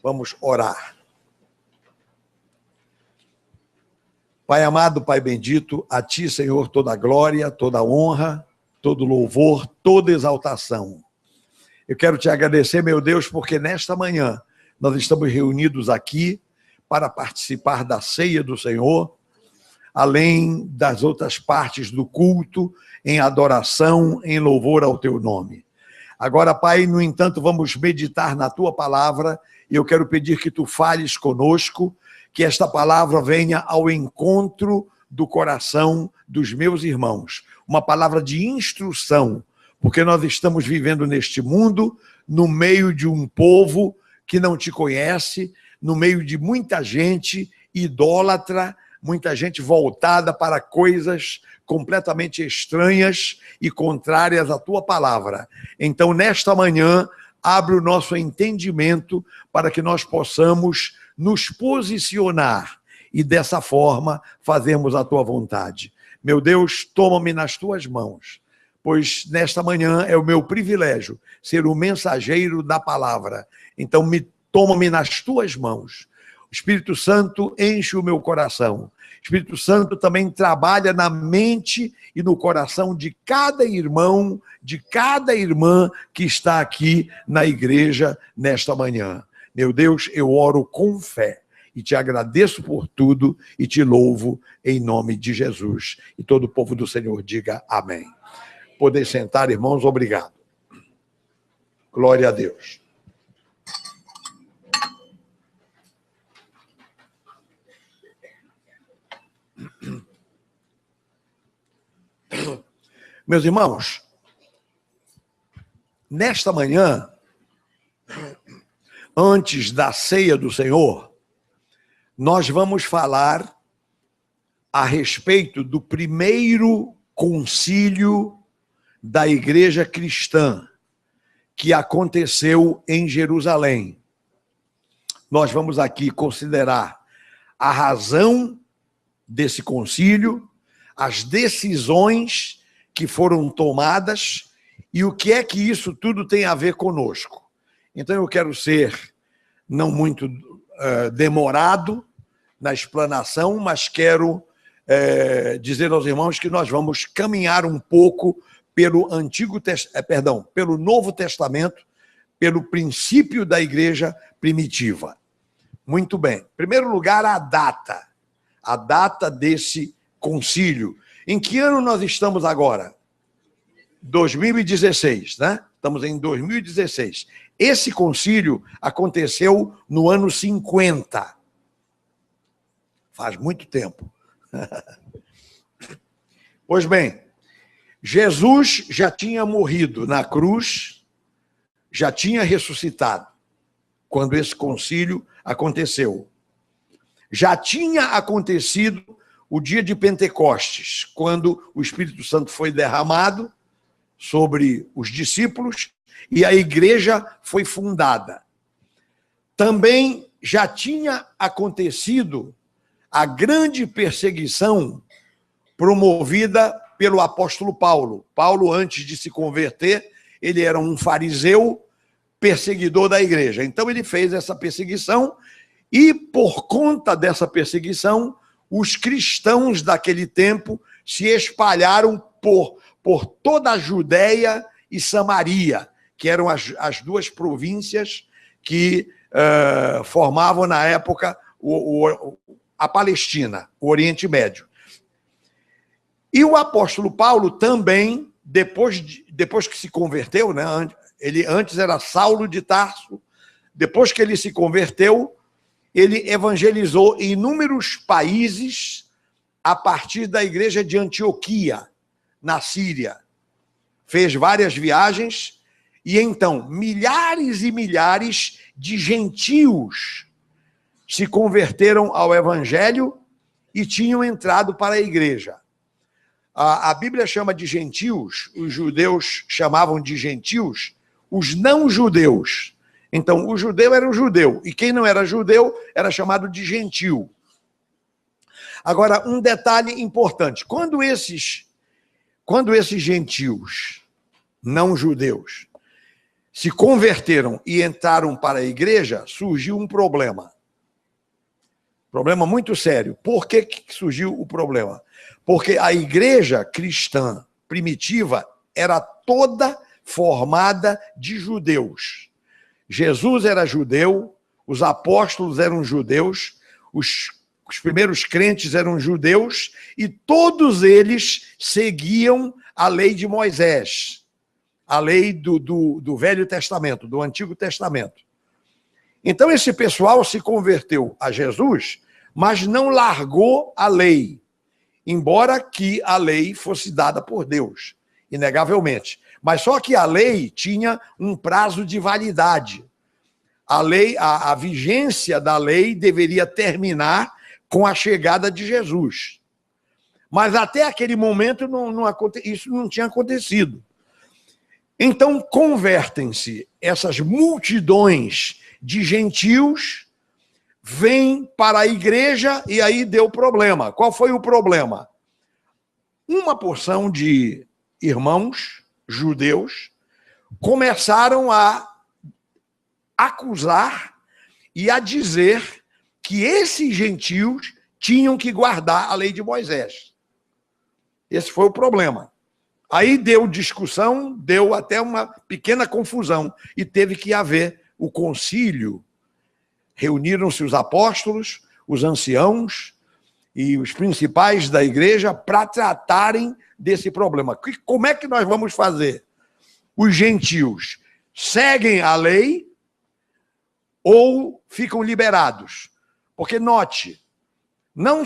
Vamos orar. Pai amado, Pai bendito, a Ti, Senhor, toda a glória, toda a honra, todo louvor, toda exaltação. Eu quero Te agradecer, meu Deus, porque nesta manhã nós estamos reunidos aqui para participar da ceia do Senhor, além das outras partes do culto, em adoração, em louvor ao Teu nome. Agora, Pai, no entanto, vamos meditar na Tua palavra e eu quero pedir que Tu fales conosco, que esta palavra venha ao encontro do coração dos meus irmãos. Uma palavra de instrução, porque nós estamos vivendo neste mundo, no meio de um povo que não Te conhece, no meio de muita gente idólatra, muita gente voltada para coisas completamente estranhas e contrárias à Tua palavra. Então, nesta manhã, abre o nosso entendimento para que nós possamos nos posicionar e, dessa forma, fazermos a Tua vontade. Meu Deus, toma-me nas Tuas mãos, pois nesta manhã é o meu privilégio ser o mensageiro da palavra. Então, toma-me nas Tuas mãos. O Espírito Santo enche o meu coração. O Espírito Santo também trabalha na mente e no coração de cada irmão, de cada irmã que está aqui na igreja nesta manhã. Meu Deus, eu oro com fé e Te agradeço por tudo e Te louvo em nome de Jesus. E todo o povo do Senhor diga amém. Poder sentar, irmãos, obrigado. Glória a Deus. Meus irmãos, nesta manhã, antes da ceia do Senhor, nós vamos falar a respeito do primeiro concílio da igreja cristã que aconteceu em Jerusalém. Nós vamos aqui considerar a razão desse concílio, as decisões que foram tomadas e o que é que isso tudo tem a ver conosco. Então eu quero ser não muito demorado na explanação, mas quero dizer aos irmãos que nós vamos caminhar um pouco pelo pelo Novo Testamento, pelo princípio da igreja primitiva. Muito bem. Em primeiro lugar, a data desse concílio. Em que ano nós estamos agora? 2016, né? Estamos em 2016. Esse concílio aconteceu no ano 50. Faz muito tempo. Pois bem, Jesus já tinha morrido na cruz, já tinha ressuscitado quando esse concílio aconteceu. Já tinha acontecido o dia de Pentecostes, quando o Espírito Santo foi derramado sobre os discípulos e a igreja foi fundada. Também já tinha acontecido a grande perseguição promovida pelo apóstolo Paulo. Paulo, antes de se converter, ele era um fariseu perseguidor da igreja. Então ele fez essa perseguição e, por conta dessa perseguição, os cristãos daquele tempo se espalharam por toda a Judéia e Samaria, que eram as duas províncias que formavam, na época, a Palestina, o Oriente Médio. E o apóstolo Paulo também, depois que se converteu, né, ele antes era Saulo de Tarso, depois que ele se converteu, ele evangelizou em inúmeros países a partir da igreja de Antioquia, na Síria. Fez várias viagens e então milhares e milhares de gentios se converteram ao evangelho e tinham entrado para a igreja. A Bíblia chama de gentios, os judeus chamavam de gentios, os não-judeus. Então, o judeu era o judeu, e quem não era judeu era chamado de gentil. Agora, um detalhe importante, quando esses gentios, não judeus, se converteram e entraram para a igreja, surgiu um problema. Problema muito sério. Por que surgiu o problema? Porque a igreja cristã primitiva era toda formada de judeus. Jesus era judeu, os apóstolos eram judeus, os primeiros crentes eram judeus, e todos eles seguiam a lei de Moisés, a lei do Velho Testamento, do Antigo Testamento. Então esse pessoal se converteu a Jesus, mas não largou a lei, embora que a lei fosse dada por Deus, inegavelmente. Mas só que a lei tinha um prazo de validade. A lei, a vigência da lei deveria terminar com a chegada de Jesus. Mas até aquele momento isso não tinha acontecido. Então convertem-se essas multidões de gentios, vêm para a igreja e aí deu problema. Qual foi o problema? Uma porção de irmãos judeus começaram a acusar e a dizer que esses gentios tinham que guardar a lei de Moisés. Esse foi o problema. Aí deu discussão, deu até uma pequena confusão e teve que haver o concílio. Reuniram-se os apóstolos, os anciãos e os principais da igreja para tratarem desse problema. Como é que nós vamos fazer? Os gentios seguem a lei ou ficam liberados? Porque, note, não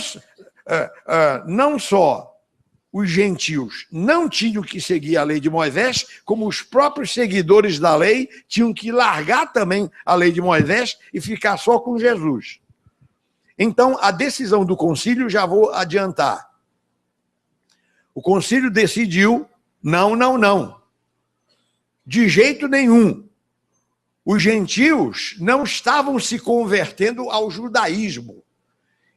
só os gentios não tinham que seguir a lei de Moisés, como os próprios seguidores da lei tinham que largar também a lei de Moisés e ficar só com Jesus. Então, a decisão do concílio, já vou adiantar. O concílio decidiu, não. De jeito nenhum. Os gentios não estavam se convertendo ao judaísmo.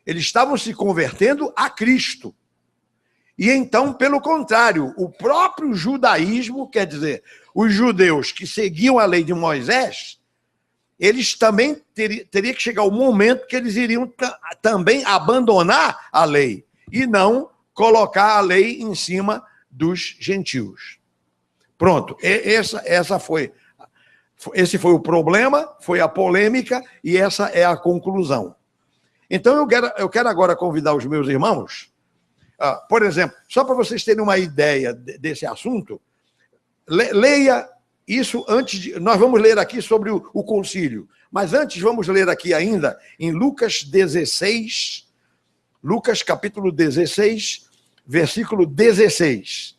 Eles estavam se convertendo a Cristo. E então, pelo contrário, o próprio judaísmo, quer dizer, os judeus que seguiam a lei de Moisés, eles também teria que chegar o momento que eles iriam também abandonar a lei e não colocar a lei em cima dos gentios. Pronto, esse foi o problema, foi a polêmica e essa é a conclusão. Então eu quero agora convidar os meus irmãos, por exemplo, só para vocês terem uma ideia desse assunto, leia isso antes de... Nós vamos ler aqui sobre o concílio, mas antes vamos ler aqui ainda em Lucas 16, Lucas capítulo 16, versículo 16.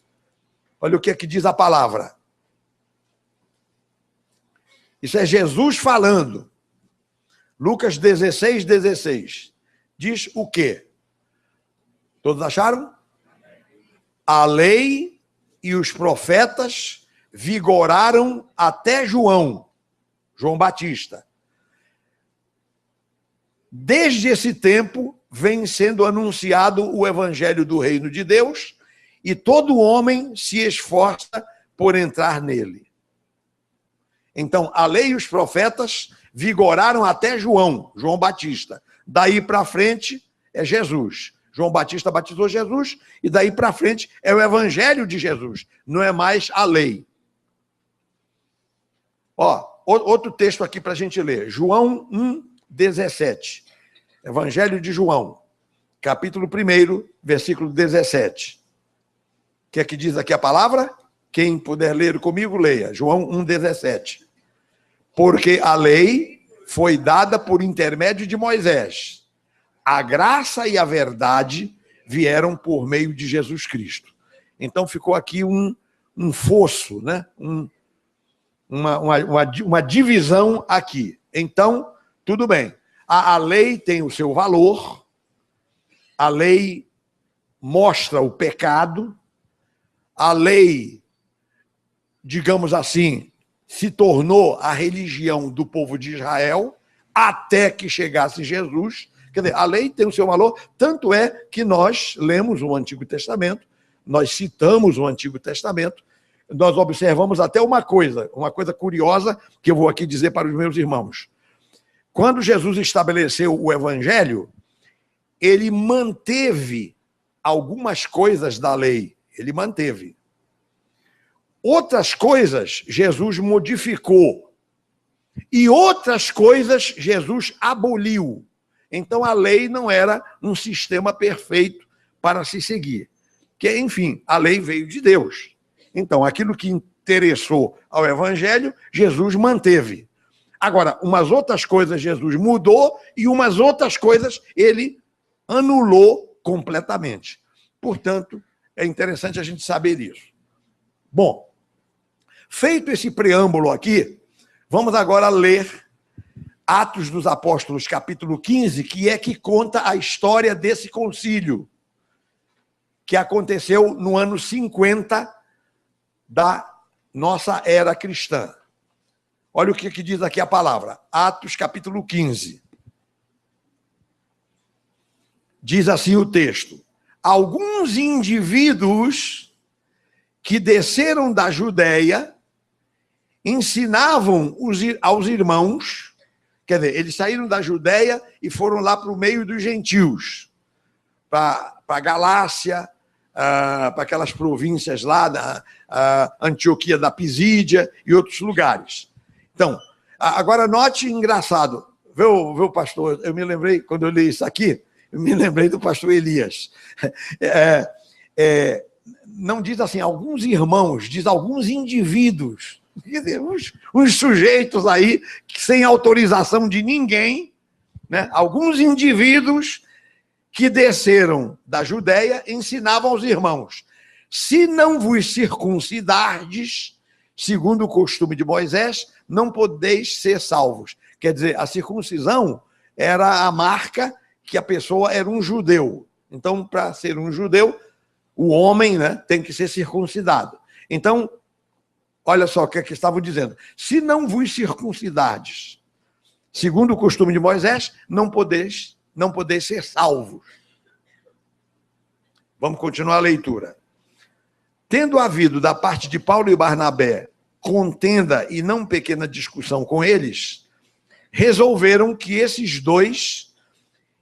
Olha o que é que diz a palavra. Isso é Jesus falando. Lucas 16, 16. Diz o quê? Todos acharam? A lei e os profetas vigoraram até João Batista. Desde esse tempo vem sendo anunciado o evangelho do reino de Deus e todo homem se esforça por entrar nele. Então, a lei e os profetas vigoraram até João Batista. Daí para frente é Jesus. João Batista batizou Jesus e daí para frente é o evangelho de Jesus, não é mais a lei. Outro texto aqui para a gente ler. João 1:17. Evangelho de João, capítulo 1, versículo 17. O que é que diz aqui a palavra? Quem puder ler comigo, leia. João 1:17. Porque a lei foi dada por intermédio de Moisés. A graça e a verdade vieram por meio de Jesus Cristo. Então ficou aqui um fosso, né? Uma divisão aqui. Então, tudo bem. A lei tem o seu valor, a lei mostra o pecado, a lei, digamos assim, se tornou a religião do povo de Israel até que chegasse Jesus. Quer dizer, a lei tem o seu valor, tanto é que nós lemos o Antigo Testamento, nós citamos o Antigo Testamento, nós observamos até uma coisa curiosa, que eu vou aqui dizer para os meus irmãos. Quando Jesus estabeleceu o evangelho, ele manteve algumas coisas da lei. Ele manteve. Outras coisas, Jesus modificou. E outras coisas, Jesus aboliu. Então, a lei não era um sistema perfeito para se seguir. Que, enfim, a lei veio de Deus. Então, aquilo que interessou ao evangelho, Jesus manteve. Agora, umas outras coisas Jesus mudou e umas outras coisas ele anulou completamente. Portanto, é interessante a gente saber isso. Bom, feito esse preâmbulo aqui, vamos agora ler Atos dos Apóstolos, capítulo 15, que conta a história desse concílio, que aconteceu no ano 50 da nossa era cristã. Olha o que diz aqui a palavra. Atos, capítulo 15. Diz assim o texto: alguns indivíduos que desceram da Judéia ensinavam aos irmãos, quer dizer, eles saíram da Judéia e foram lá para o meio dos gentios, para a Galácia, para aquelas províncias lá da Antioquia da Pisídia e outros lugares. Então, agora note, engraçado, viu, pastor? Eu me lembrei, quando eu li isso aqui, eu me lembrei do pastor Elias. Não diz assim, alguns irmãos, diz alguns indivíduos, uns sujeitos aí, sem autorização de ninguém, né? Alguns indivíduos que desceram da Judéia ensinavam aos irmãos: se não vos circuncidardes, segundo o costume de Moisés, não podeis ser salvos. Quer dizer, a circuncisão era a marca que a pessoa era um judeu. Então, para ser um judeu, o homem, né, tem que ser circuncidado. Então, olha só o que estavam dizendo. Se não vos circuncidardes, segundo o costume de Moisés, não podeis ser salvos. Vamos continuar a leitura. Tendo havido da parte de Paulo e Barnabé contenda e não pequena discussão com eles, resolveram que esses dois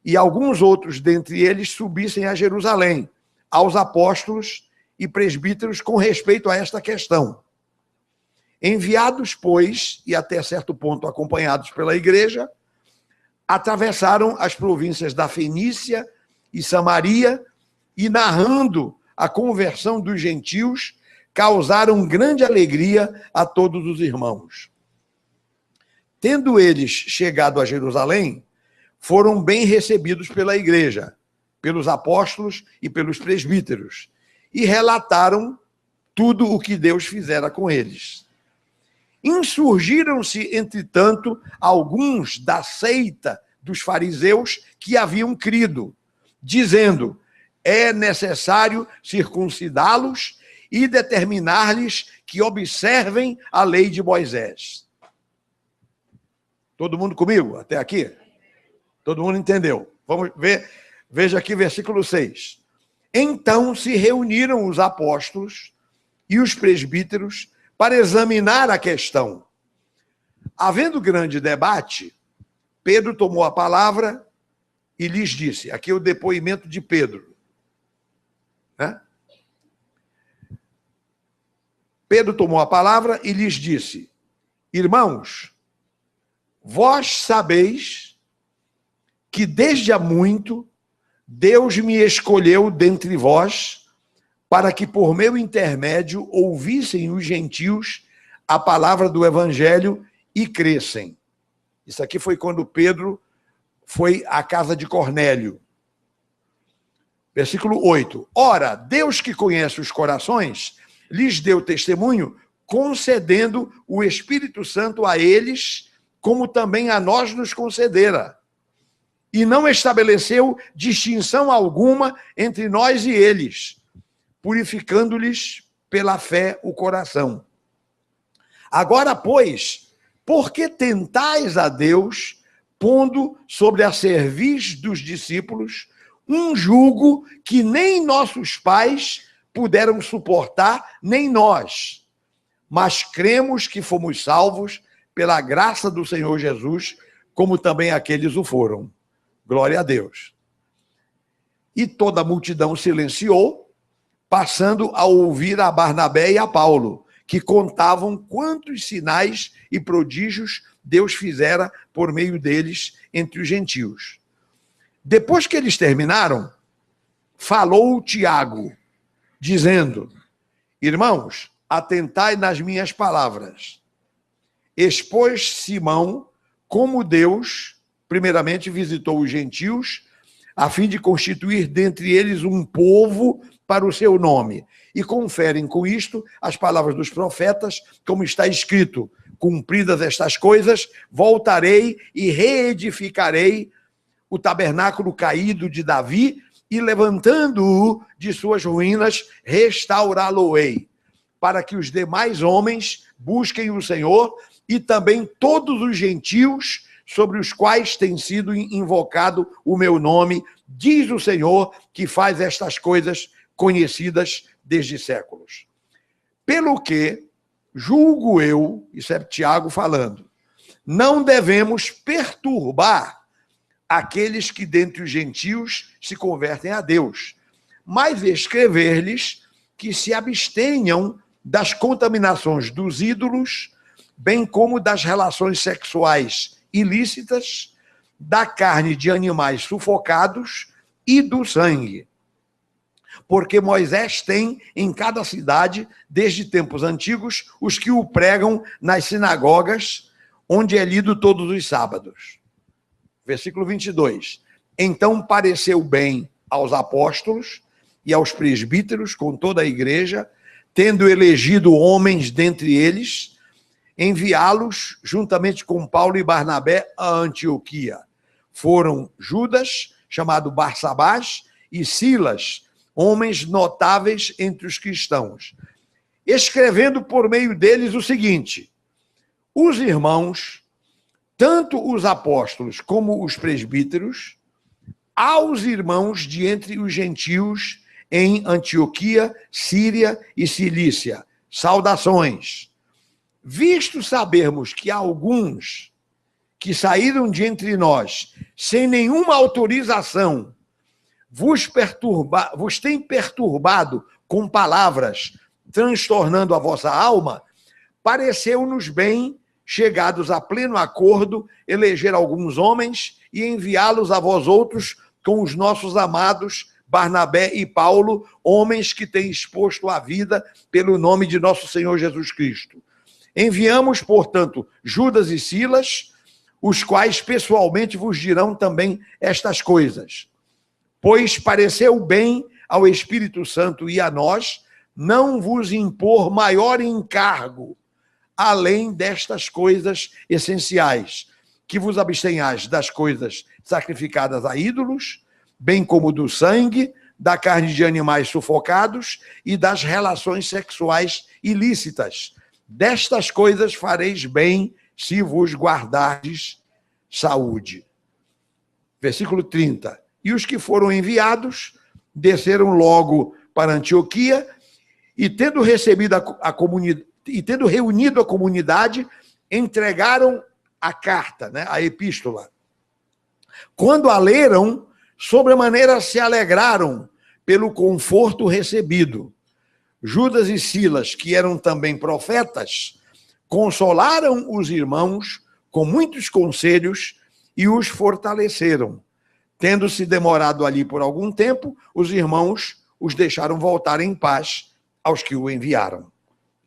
e alguns outros dentre eles subissem a Jerusalém, aos apóstolos e presbíteros com respeito a esta questão. Enviados, pois, e até certo ponto acompanhados pela igreja, atravessaram as províncias da Fenícia e Samaria e, narrando a conversão dos gentios, causaram grande alegria a todos os irmãos. Tendo eles chegado a Jerusalém, foram bem recebidos pela igreja, pelos apóstolos e pelos presbíteros, e relataram tudo o que Deus fizera com eles. Insurgiram-se, entretanto, alguns da seita dos fariseus que haviam crido, dizendo: é necessário circuncidá-los e determinar-lhes que observem a lei de Moisés. Todo mundo comigo até aqui? Todo mundo entendeu? Vamos ver, veja aqui versículo 6. Então se reuniram os apóstolos e os presbíteros para examinar a questão. Havendo grande debate, Pedro tomou a palavra e lhes disse, aqui é o depoimento de Pedro, né? Pedro tomou a palavra e lhes disse: irmãos, vós sabeis que desde há muito Deus me escolheu dentre vós para que por meu intermédio ouvissem os gentios a palavra do evangelho e crescem. Isso aqui foi quando Pedro foi à casa de Cornélio. Versículo 8. Ora, Deus que conhece os corações, lhes deu testemunho, concedendo o Espírito Santo a eles, como também a nós nos concedera. E não estabeleceu distinção alguma entre nós e eles, purificando-lhes pela fé o coração. Agora, pois, por que tentais a Deus, pondo sobre a cerviz dos discípulos um jugo que nem nossos pais puderam suportar, nem nós, mas cremos que fomos salvos pela graça do Senhor Jesus, como também aqueles o foram. Glória a Deus. E toda a multidão silenciou, passando a ouvir a Barnabé e a Paulo, que contavam quantos sinais e prodígios Deus fizera por meio deles entre os gentios. Depois que eles terminaram, falou Tiago, dizendo: irmãos, atentai nas minhas palavras. Expôs Simão como Deus, primeiramente, visitou os gentios, a fim de constituir dentre eles um povo para o seu nome. E conferem com isto as palavras dos profetas, como está escrito: cumpridas estas coisas, voltarei e reedificarei o tabernáculo caído de Davi, e levantando-o de suas ruínas, restaurá-lo-ei, para que os demais homens busquem o Senhor, e também todos os gentios sobre os quais tem sido invocado o meu nome, diz o Senhor, que faz estas coisas conhecidas desde séculos. Pelo que, julgo eu, isso é Tiago falando, não devemos perturbar aqueles que dentre os gentios se convertem a Deus, mas escrever-lhes que se abstenham das contaminações dos ídolos, bem como das relações sexuais ilícitas, da carne de animais sufocados e do sangue. Porque Moisés tem em cada cidade, desde tempos antigos, os que o pregam nas sinagogas, onde é lido todos os sábados. Versículo 22. Então pareceu bem aos apóstolos e aos presbíteros, com toda a igreja, tendo elegido homens dentre eles, enviá-los, juntamente com Paulo e Barnabé, a Antioquia. Foram Judas, chamado Barsabás, e Silas, homens notáveis entre os cristãos, escrevendo por meio deles o seguinte: os irmãos, tanto os apóstolos como os presbíteros, aos irmãos de entre os gentios em Antioquia, Síria e Cilícia, saudações. Visto sabermos que alguns que saíram de entre nós, sem nenhuma autorização, vos têm perturbado com palavras, transtornando a vossa alma, pareceu-nos bem, chegados a pleno acordo, eleger alguns homens e enviá-los a vós outros com os nossos amados Barnabé e Paulo, homens que têm exposto a vida pelo nome de nosso Senhor Jesus Cristo. Enviamos, portanto, Judas e Silas, os quais pessoalmente vos dirão também estas coisas. Pois pareceu bem ao Espírito Santo e a nós não vos impor maior encargo, além destas coisas essenciais, que vos abstenhais das coisas sacrificadas a ídolos, bem como do sangue, da carne de animais sufocados e das relações sexuais ilícitas. Destas coisas fareis bem se vos guardardes saúde. Versículo 30. E os que foram enviados desceram logo para Antioquia, e tendo recebido a comunidade, e tendo reunido a comunidade, entregaram a carta, né, a epístola. Quando a leram, sobremaneira se alegraram pelo conforto recebido. Judas e Silas, que eram também profetas, consolaram os irmãos com muitos conselhos e os fortaleceram. Tendo-se demorado ali por algum tempo, os irmãos os deixaram voltar em paz aos que o enviaram.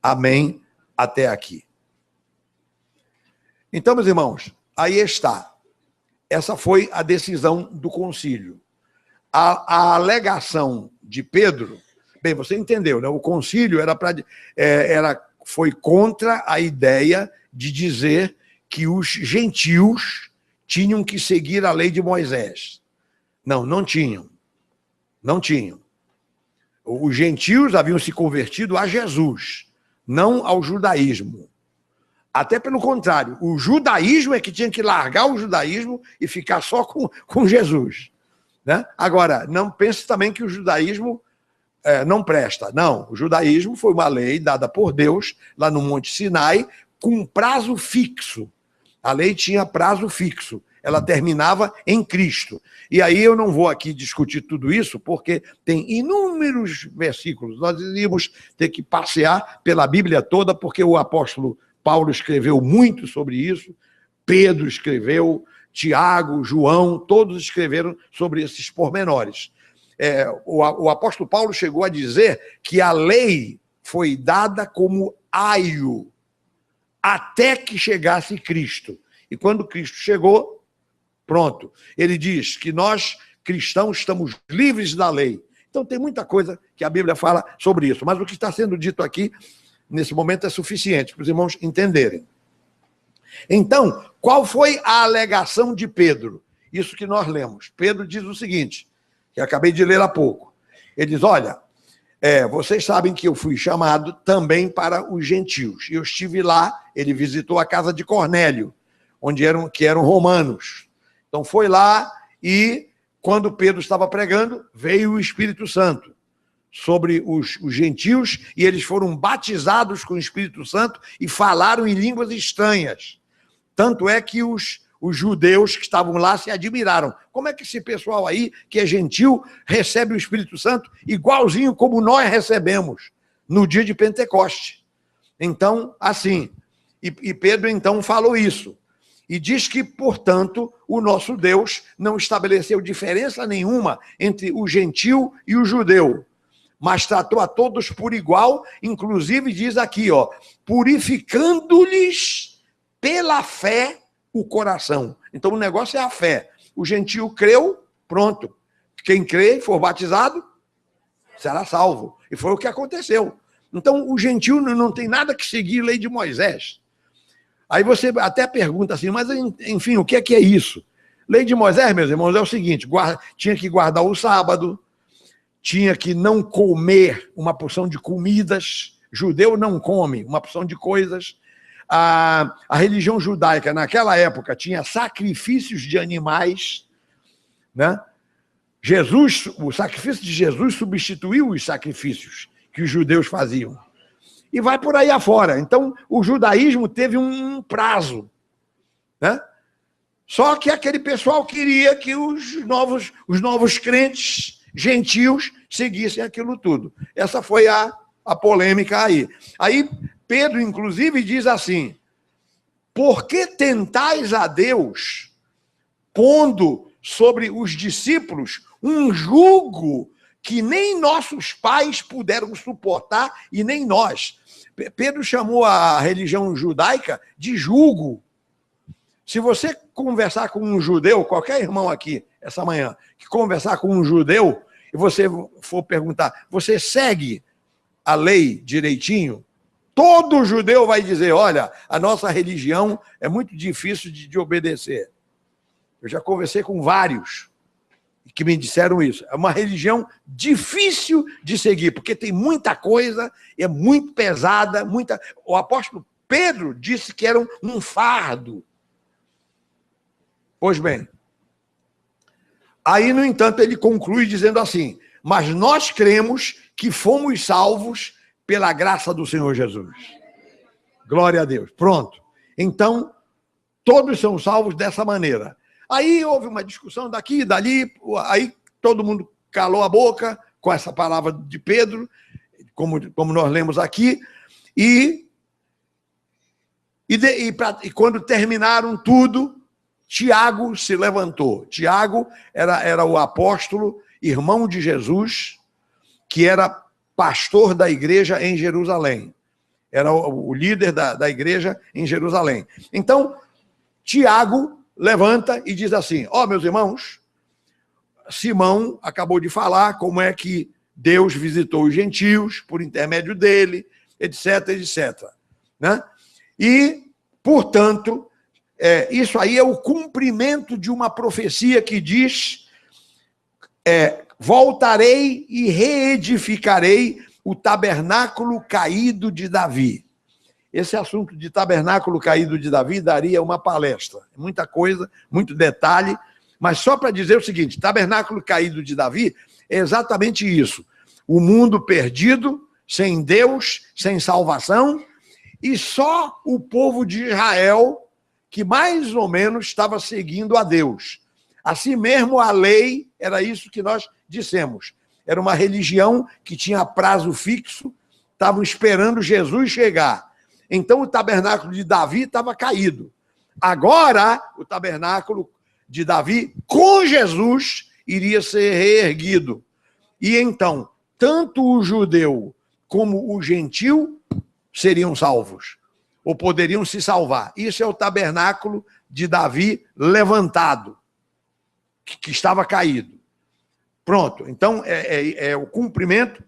Amém. Até aqui. Então, meus irmãos, aí está. Essa foi a decisão do concílio. A alegação de Pedro, bem, você entendeu, né? O concílio foi contra a ideia de dizer que os gentios tinham que seguir a lei de Moisés. Não tinham. Não tinham. Os gentios haviam se convertido a Jesus, não ao judaísmo. Até pelo contrário, o judaísmo é que tinha que largar o judaísmo e ficar só com Jesus. Né? Agora, não pense também que o judaísmo não presta. Não, o judaísmo foi uma lei dada por Deus, lá no Monte Sinai, com um prazo fixo. A lei tinha prazo fixo. Ela terminava em Cristo. E aí eu não vou aqui discutir tudo isso, porque tem inúmeros versículos. Nós iríamos ter que passear pela Bíblia toda, porque o apóstolo Paulo escreveu muito sobre isso, Pedro escreveu, Tiago, João, todos escreveram sobre esses pormenores. O apóstolo Paulo chegou a dizer que a lei foi dada como aio, até que chegasse Cristo. E quando Cristo chegou, pronto. Ele diz que nós, cristãos, estamos livres da lei. Então, tem muita coisa que a Bíblia fala sobre isso. Mas o que está sendo dito aqui, nesse momento, é suficiente para os irmãos entenderem. Então, qual foi a alegação de Pedro? Isso que nós lemos. Pedro diz o seguinte, que eu acabei de ler há pouco. Ele diz, olha, vocês sabem que eu fui chamado também para os gentios. E eu estive lá, ele visitou a casa de Cornélio, que eram romanos. Então foi lá e, quando Pedro estava pregando, veio o Espírito Santo sobre os gentios e eles foram batizados com o Espírito Santo e falaram em línguas estranhas. Tanto é que os judeus que estavam lá se admiraram. Como é que esse pessoal aí, que é gentil, recebe o Espírito Santo igualzinho como nós recebemos no dia de Pentecoste? Então, assim, e Pedro então falou isso. E diz que, portanto, o nosso Deus não estabeleceu diferença nenhuma entre o gentil e o judeu, mas tratou a todos por igual, inclusive diz aqui, purificando-lhes pela fé o coração. Então o negócio é a fé. O gentil creu, pronto. Quem crê e for batizado, será salvo. E foi o que aconteceu. Então o gentil não tem nada que seguir a lei de Moisés. Aí você até pergunta assim, mas enfim, o que é isso? Lei de Moisés, meus irmãos, é o seguinte, tinha que guardar o sábado, tinha que não comer uma porção de comidas, judeu não come uma porção de coisas. A religião judaica, naquela época, tinha sacrifícios de animais, né? O sacrifício de Jesus substituiu os sacrifícios que os judeus faziam. E vai por aí afora. Então, o judaísmo teve um prazo, né? Só que aquele pessoal queria que os novos crentes gentios seguissem aquilo tudo. Essa foi a polêmica aí. Aí, Pedro, inclusive, diz assim, por que tentais a Deus, pondo sobre os discípulos um jugo que nem nossos pais puderam suportar e nem nós? Pedro chamou a religião judaica de jugo. Se você conversar com um judeu, qualquer irmão aqui, essa manhã, que conversar com um judeu, e você for perguntar, você segue a lei direitinho? Todo judeu vai dizer, olha, a nossa religião é muito difícil de obedecer. Eu já conversei com vários que me disseram isso. É uma religião difícil de seguir, porque tem muita coisa, é muito pesada, O apóstolo Pedro disse que era um fardo. Pois bem, aí, no entanto, ele conclui dizendo assim, mas nós cremos que fomos salvos pela graça do Senhor Jesus. Glória a Deus. Pronto. Então, todos são salvos dessa maneira. Aí houve uma discussão daqui e dali, aí todo mundo calou a boca com essa palavra de Pedro, como nós lemos aqui, e quando terminaram tudo, Tiago se levantou. Tiago era o apóstolo, irmão de Jesus, que era pastor da igreja em Jerusalém. Era o líder da igreja em Jerusalém. Então, Tiago levanta e diz assim, meus irmãos, Simão acabou de falar como é que Deus visitou os gentios por intermédio dele, etc, etc. Né? E, portanto, isso aí é o cumprimento de uma profecia que diz, voltarei e reedificarei o tabernáculo caído de Davi. Esse assunto de tabernáculo caído de Davi daria uma palestra. Muita coisa, muito detalhe, mas só para dizer o seguinte, tabernáculo caído de Davi é exatamente isso. O mundo perdido, sem Deus, sem salvação, e só o povo de Israel, que mais ou menos estava seguindo a Deus. Assim mesmo, a lei, era isso que nós dissemos. Era uma religião que tinha prazo fixo, estavam esperando Jesus chegar. Então, o tabernáculo de Davi estava caído. Agora, o tabernáculo de Davi, com Jesus, iria ser reerguido. E então, tanto o judeu como o gentil seriam salvos, ou poderiam se salvar. Isso é o tabernáculo de Davi levantado, que estava caído. Pronto, então é o cumprimento.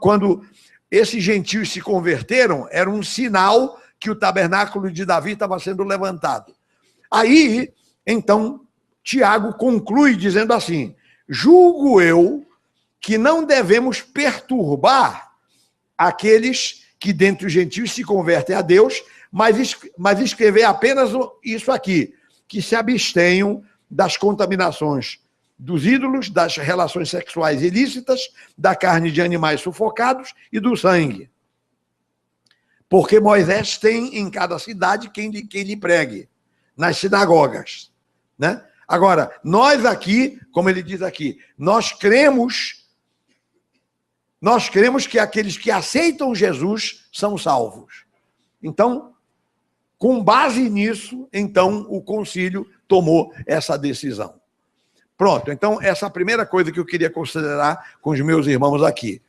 Quando esses gentios se converteram, era um sinal que o tabernáculo de Davi estava sendo levantado. Aí, então, Tiago conclui dizendo assim: julgo eu que não devemos perturbar aqueles que dentre os gentios se convertem a Deus, mas escrever apenas isso aqui, que se abstenham das contaminações dos ídolos, das relações sexuais ilícitas, da carne de animais sufocados e do sangue. Porque Moisés tem em cada cidade quem lhe pregue, nas sinagogas, né? Agora, nós aqui, como ele diz aqui, nós cremos que aqueles que aceitam Jesus são salvos. Então, com base nisso, então o concílio tomou essa decisão. Pronto, então essa é a primeira coisa que eu queria considerar com os meus irmãos aqui.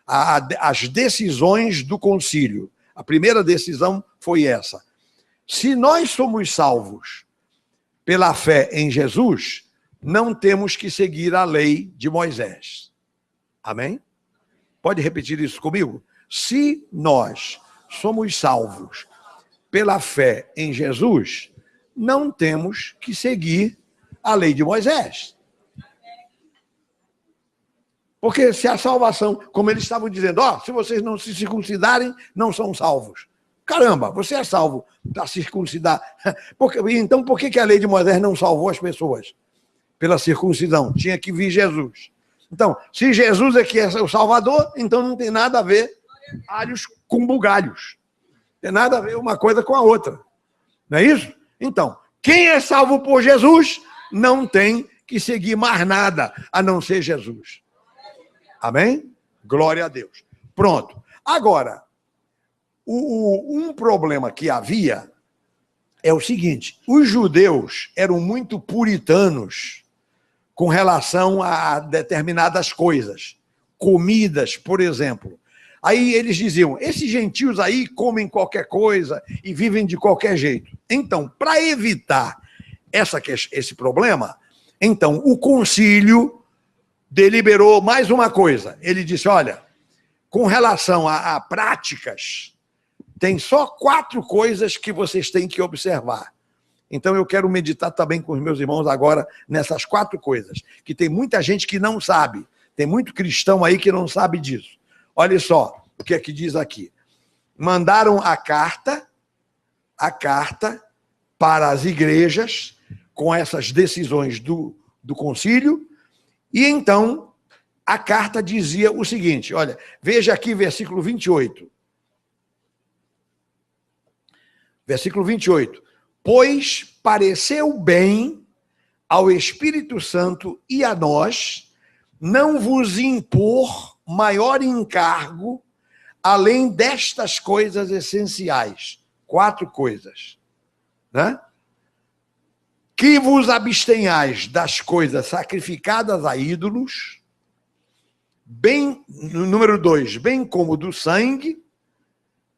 As decisões do concílio. A primeira decisão foi essa. Se nós somos salvos pela fé em Jesus, não temos que seguir a lei de Moisés. Amém? Pode repetir isso comigo? Se nós somos salvos pela fé em Jesus, não temos que seguir a lei de Moisés. Porque se a salvação, como eles estavam dizendo, se vocês não se circuncidarem, não são salvos. Caramba, você é salvo para circuncidar. Então, por que a lei de Moisés não salvou as pessoas? Pela circuncisão. Tinha que vir Jesus. Então, se Jesus é que é o Salvador, então não tem nada a ver alhos com bugalhos. Não tem nada a ver uma coisa com a outra. Não é isso? Então, quem é salvo por Jesus não tem que seguir mais nada a não ser Jesus. Amém? Glória a Deus. Pronto. Agora, um problema que havia é o seguinte: os judeus eram muito puritanos com relação a determinadas coisas, comidas, por exemplo. Aí eles diziam, esses gentios aí comem qualquer coisa e vivem de qualquer jeito. Então, para evitar esse problema, então o concílio deliberou mais uma coisa. Ele disse, olha, com relação a práticas, tem só 4 coisas que vocês têm que observar. Então, eu quero meditar também com os meus irmãos agora nessas 4 coisas, que tem muita gente que não sabe, tem muito cristão aí que não sabe disso. Olha só o que é que diz aqui. Mandaram a carta para as igrejas com essas decisões do concílio, e então a carta dizia o seguinte, olha, veja aqui versículo 28. Versículo 28. Pois pareceu bem ao Espírito Santo e a nós não vos impor maior encargo além destas coisas essenciais. 4 coisas, né? Que vos abstenhais das coisas sacrificadas a ídolos, bem, número 2, bem como do sangue,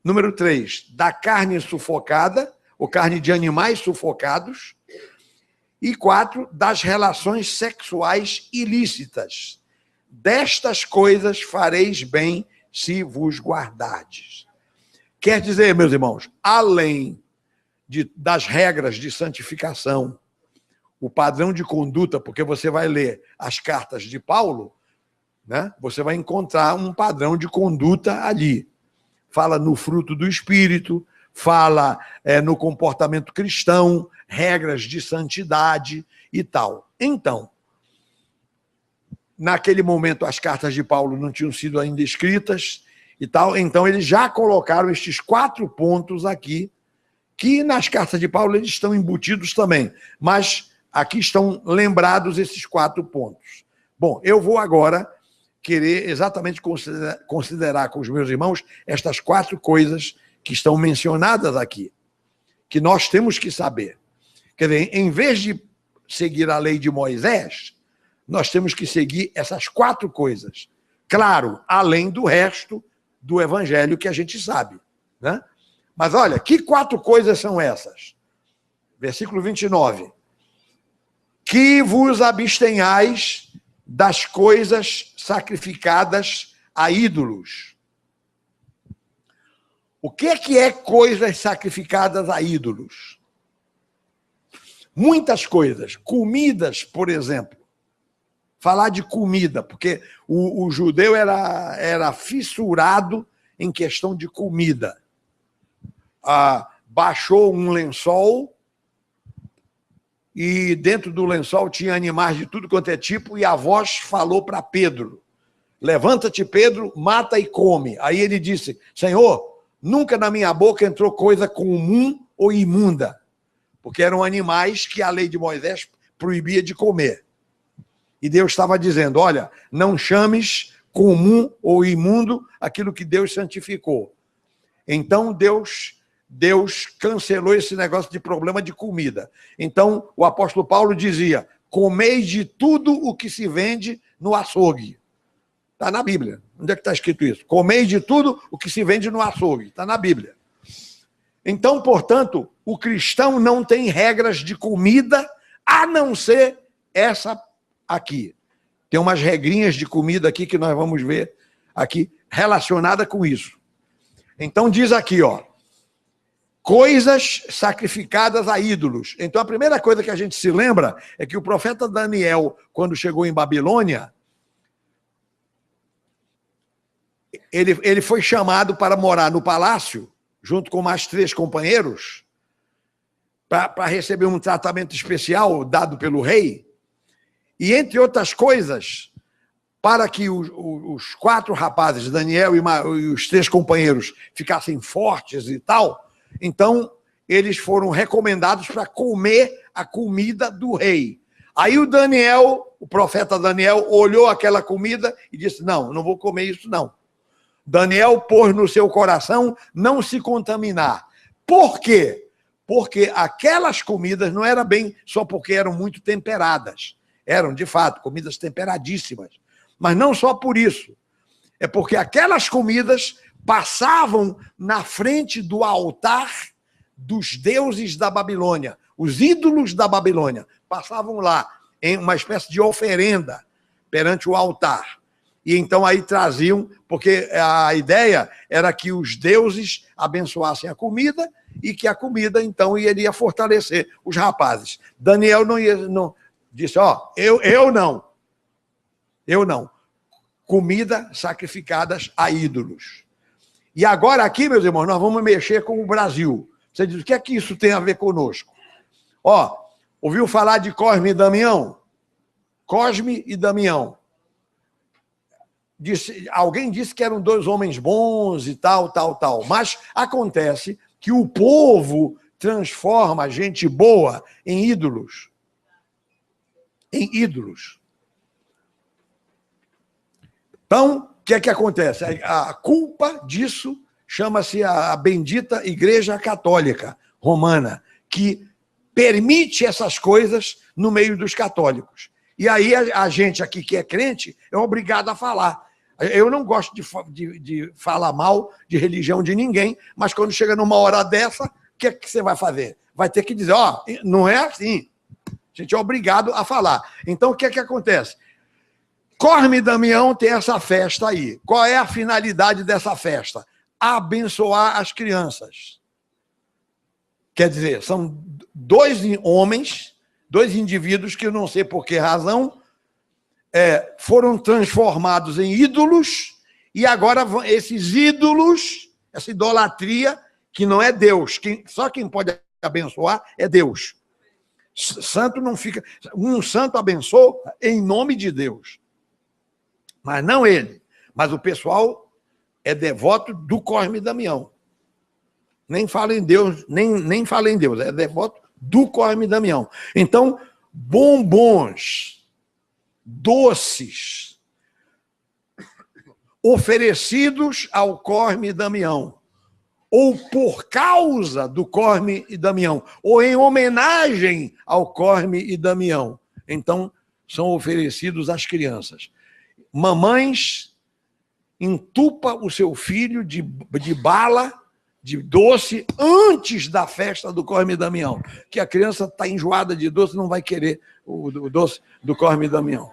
número 3, da carne sufocada, ou carne de animais sufocados, e 4, das relações sexuais ilícitas. Destas coisas fareis bem se vos guardardes. Quer dizer, meus irmãos, além das regras de santificação, o padrão de conduta, porque você vai ler as cartas de Paulo, né? Você vai encontrar um padrão de conduta ali. Fala no fruto do Espírito, fala no comportamento cristão, regras de santidade e tal. Então, naquele momento as cartas de Paulo não tinham sido ainda escritas e tal, então eles já colocaram estes 4 pontos aqui, que nas cartas de Paulo eles estão embutidos também, mas aqui estão lembrados esses 4 pontos. Bom, eu vou agora querer exatamente considerar com os meus irmãos estas 4 coisas que estão mencionadas aqui, que nós temos que saber. Quer dizer, em vez de seguir a lei de Moisés, nós temos que seguir essas 4 coisas. Claro, além do resto do evangelho que a gente sabe, né? Mas olha, que 4 coisas são essas? Versículo 29. Que vos abstenhais das coisas sacrificadas a ídolos. O que é coisas sacrificadas a ídolos? Muitas coisas. Comidas, por exemplo. Falar de comida, porque o judeu era fissurado em questão de comida. Baixou um lençol e dentro do lençol tinha animais de tudo quanto é tipo e a voz falou para Pedro, levanta-te, Pedro, mata e come. Aí ele disse, Senhor, nunca na minha boca entrou coisa comum ou imunda, porque eram animais que a lei de Moisés proibia de comer. E Deus estava dizendo, olha, não chames comum ou imundo aquilo que Deus santificou. Então Deus cancelou esse negócio de problema de comida. Então o apóstolo Paulo dizia, comeis de tudo o que se vende no açougue. Está na Bíblia. Onde é que está escrito isso? Comeis de tudo o que se vende no açougue. Está na Bíblia. Então, portanto, o cristão não tem regras de comida, a não ser essa aqui. Tem umas regrinhas de comida aqui que nós vamos ver aqui relacionada com isso. Então diz aqui, ó, coisas sacrificadas a ídolos. Então a primeira coisa que a gente se lembra é que o profeta Daniel, quando chegou em Babilônia, ele foi chamado para morar no palácio, junto com mais 3 companheiros, para receber um tratamento especial dado pelo rei. E, entre outras coisas, para que os 4 rapazes, Daniel e os 3 companheiros, ficassem fortes e tal, então eles foram recomendados para comer a comida do rei. Aí o profeta Daniel, olhou aquela comida e disse, não vou comer isso não. Daniel pôs no seu coração não se contaminar. Por quê? Porque aquelas comidas não eram bem só porque eram muito temperadas. Eram, de fato, comidas temperadíssimas. Mas não só por isso. É porque aquelas comidas passavam na frente do altar dos deuses da Babilônia. Os ídolos da Babilônia passavam lá em uma espécie de oferenda perante o altar. E então aí traziam, porque a ideia era que os deuses abençoassem a comida e que a comida, então, iria fortalecer os rapazes. Daniel disse, eu não. Comida sacrificadas a ídolos. E agora aqui, meus irmãos, nós vamos mexer com o Brasil. Você diz, o que é que isso tem a ver conosco? Ouviu falar de Cosme e Damião? Cosme e Damião. Alguém disse que eram 2 homens bons e tal. Mas acontece que o povo transforma gente boa em ídolos. Então, o que é que acontece? A culpa disso chama-se a bendita Igreja Católica Romana, que permite essas coisas no meio dos católicos. E aí a gente aqui que é crente é obrigado a falar. Eu não gosto de falar mal de religião de ninguém, mas quando chega numa hora dessa, o que é que você vai fazer? Vai ter que dizer, não é assim. A gente é obrigado a falar. Então, o que é que acontece? Cosme e Damião tem essa festa aí. Qual é a finalidade dessa festa? Abençoar as crianças. Quer dizer, são 2 homens, 2 indivíduos que eu não sei por que razão foram transformados em ídolos e agora esses ídolos, essa idolatria, que não é Deus, só quem pode abençoar é Deus. Santo não fica... Um santo abençoa em nome de Deus. Mas não ele. Mas o pessoal é devoto do Cosme e Damião. Nem fala em Deus, nem fala em Deus, é devoto do Cosme e Damião. Então, bombons, doces, oferecidos ao Cosme e Damião, ou por causa do Cosme e Damião, ou em homenagem ao Cosme e Damião. Então, são oferecidos às crianças. Mamães entupa o seu filho de bala, de doce, antes da festa do Cosme e Damião, que a criança está enjoada de doce, não vai querer o doce do Cosme e Damião.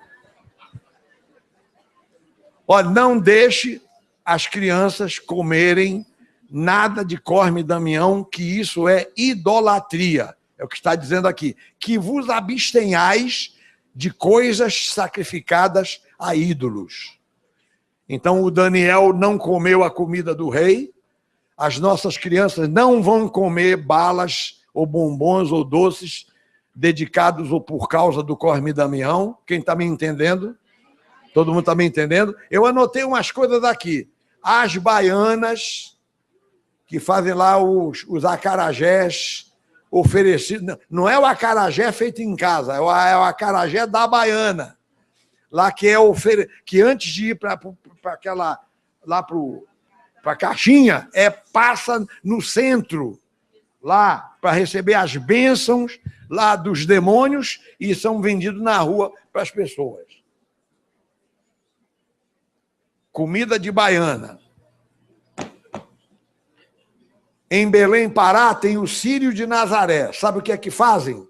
Olha, não deixe as crianças comerem nada de Cosme e Damião, que isso é idolatria. É o que está dizendo aqui. Que vos abstenhais de coisas sacrificadas a ídolos. Então, o Daniel não comeu a comida do rei. As nossas crianças não vão comer balas ou bombons ou doces dedicados ou por causa do Cosme e Damião. Quem está me entendendo? Todo mundo está me entendendo? Eu anotei umas coisas aqui. As baianas, que fazem lá os acarajés oferecidos. Não é o acarajé feito em casa, é o acarajé da baiana. Lá que que antes de ir para aquela... lá para a caixinha, passa no centro, lá, para receber as bênçãos lá dos demônios e são vendidos na rua para as pessoas. Comida de baiana. Em Belém, Pará, tem o Círio de Nazaré. Sabe o que é que fazem?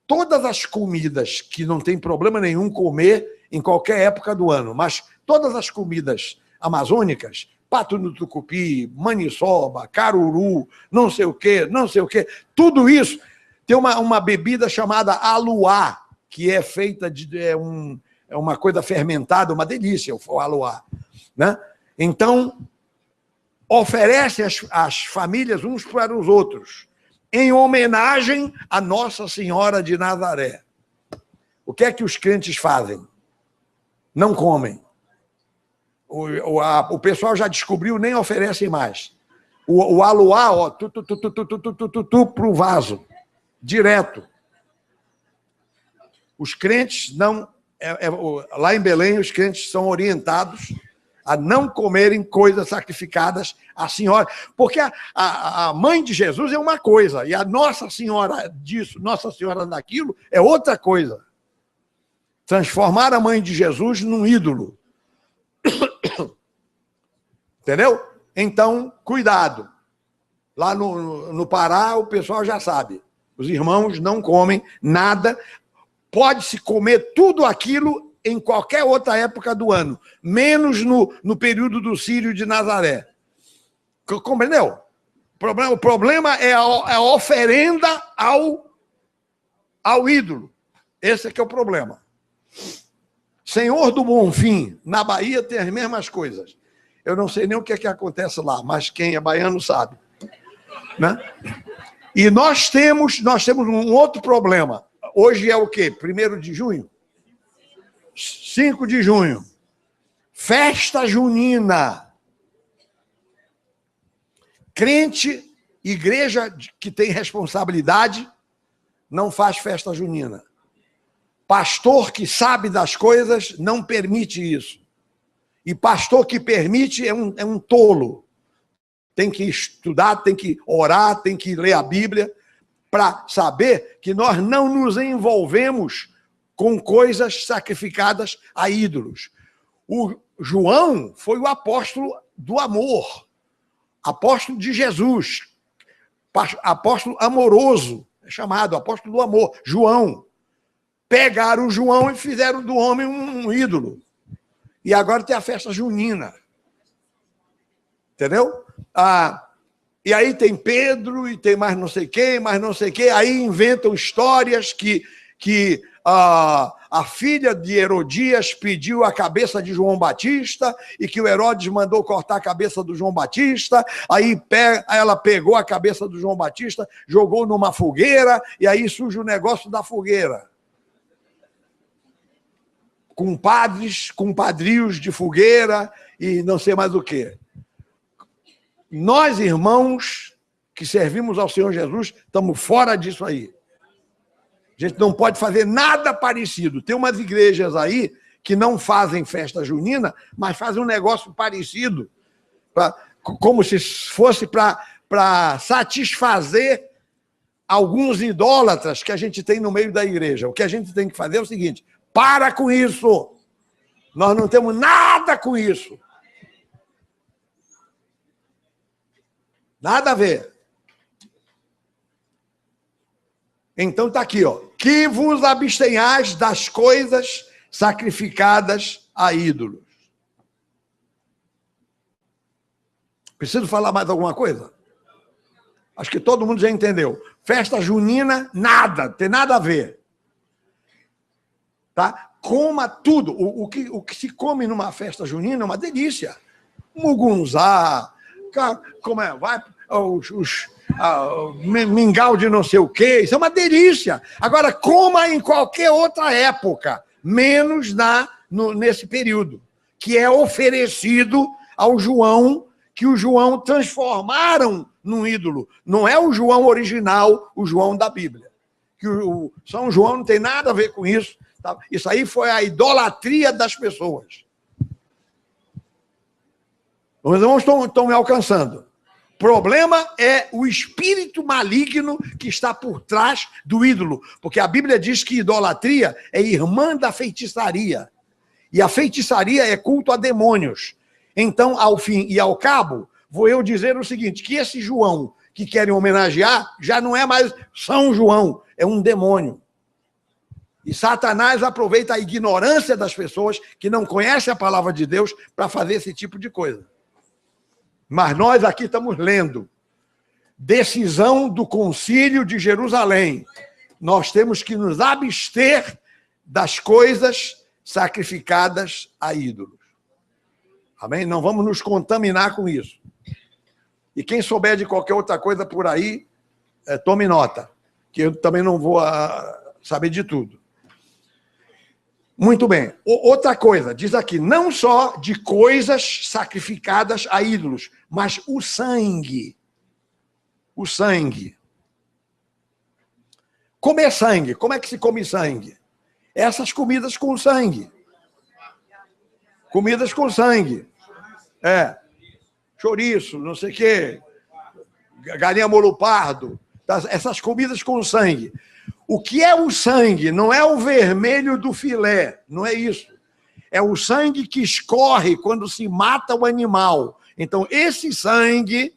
Todas as comidas que não tem problema nenhum comer em qualquer época do ano, mas todas as comidas amazônicas, pato no tucupi, maniçoba, caruru, não sei o quê, tudo isso tem uma bebida chamada aluá, que é feita de uma coisa fermentada, uma delícia, o aluá, né? Então, oferece as famílias uns para os outros, em homenagem a Nossa Senhora de Nazaré. O que é que os crentes fazem? Não comem. O pessoal já descobriu, nem oferecem mais. O aluá, ó, para o vaso, direto. Os crentes não... lá em Belém, os crentes são orientados a não comerem coisas sacrificadas à Senhora. Porque a mãe de Jesus é uma coisa, e a Nossa Senhora disso, Nossa Senhora daquilo, é outra coisa. Transformar a mãe de Jesus num ídolo. Entendeu? Então, cuidado. Lá no Pará, o pessoal já sabe. Os irmãos não comem nada. Pode-se comer tudo aquilo em qualquer outra época do ano, menos no período do Círio de Nazaré. Compreendeu? O problema é a oferenda ao ídolo. Esse é que é o problema. Senhor do Bonfim, na Bahia tem as mesmas coisas. Eu não sei nem o que é que acontece lá, mas quem é baiano sabe. Né? E nós temos um outro problema. Hoje é o quê? 1º de junho? 5 de junho. Festa junina. Crente, igreja que tem responsabilidade, não faz festa junina. Pastor que sabe das coisas não permite isso. E pastor que permite é um tolo. Tem que estudar, tem que orar, tem que ler a Bíblia para saber que nós não nos envolvemos com coisas sacrificadas a ídolos. O João foi o apóstolo do amor, apóstolo de Jesus, apóstolo amoroso, é chamado apóstolo do amor, João. Pegaram o João e fizeram do homem um ídolo. E agora tem a festa junina. Entendeu? E aí tem Pedro, e tem mais não sei quem, aí inventam histórias que a filha de Herodias pediu a cabeça de João Batista, e que o Herodes mandou cortar a cabeça do João Batista, aí ela pegou a cabeça do João Batista, jogou numa fogueira, e aí surge o negócio da fogueira. compadres, compadrios de fogueira e não sei mais o quê. Nós, irmãos, que servimos ao Senhor Jesus, estamos fora disso aí. A gente não pode fazer nada parecido. Tem umas igrejas aí que não fazem festa junina, mas fazem um negócio parecido, como se fosse para satisfazer alguns idólatras que a gente tem no meio da igreja. O que a gente tem que fazer é o seguinte: para com isso. Nós não temos nada com isso. Nada a ver. Então está aqui, ó. Que vos abstenhais das coisas sacrificadas a ídolos. Preciso falar mais alguma coisa? Acho que todo mundo já entendeu. Festa junina, nada, tem nada a ver. Tá? Coma tudo. O que se come numa festa junina é uma delícia. Mugunzá, como é? Vai, mingau de não sei o quê, isso é uma delícia. Agora, coma em qualquer outra época, menos nesse período, que é oferecido ao João, que o João transformaram num ídolo. Não é o João original, o João da Bíblia. Que o São João não tem nada a ver com isso. Tá? Isso aí foi a idolatria das pessoas. Os irmãos estão me alcançando. O problema é o espírito maligno que está por trás do ídolo. Porque a Bíblia diz que idolatria é irmã da feitiçaria. E a feitiçaria é culto a demônios. Então, ao fim e ao cabo, vou eu dizer o seguinte, que esse João que querem homenagear já não é mais São João, é um demônio. E Satanás aproveita a ignorância das pessoas que não conhecem a palavra de Deus para fazer esse tipo de coisa. Mas nós aqui estamos lendo. Decisão do Concílio de Jerusalém. Nós temos que nos abster das coisas sacrificadas a ídolos. Amém? Não vamos nos contaminar com isso. E quem souber de qualquer outra coisa por aí, tome nota, que eu também não vou saber de tudo. Muito bem. Outra coisa, diz aqui, não só de coisas sacrificadas a ídolos, mas o sangue. O sangue. Comer sangue. Como é que se come sangue? Essas comidas com sangue. Comidas com sangue. Chouriço, não sei o quê. Galinha molho pardo. Essas comidas com sangue. O que é o sangue? Não é o vermelho do filé, não é isso. É o sangue que escorre quando se mata o animal. Então, esse sangue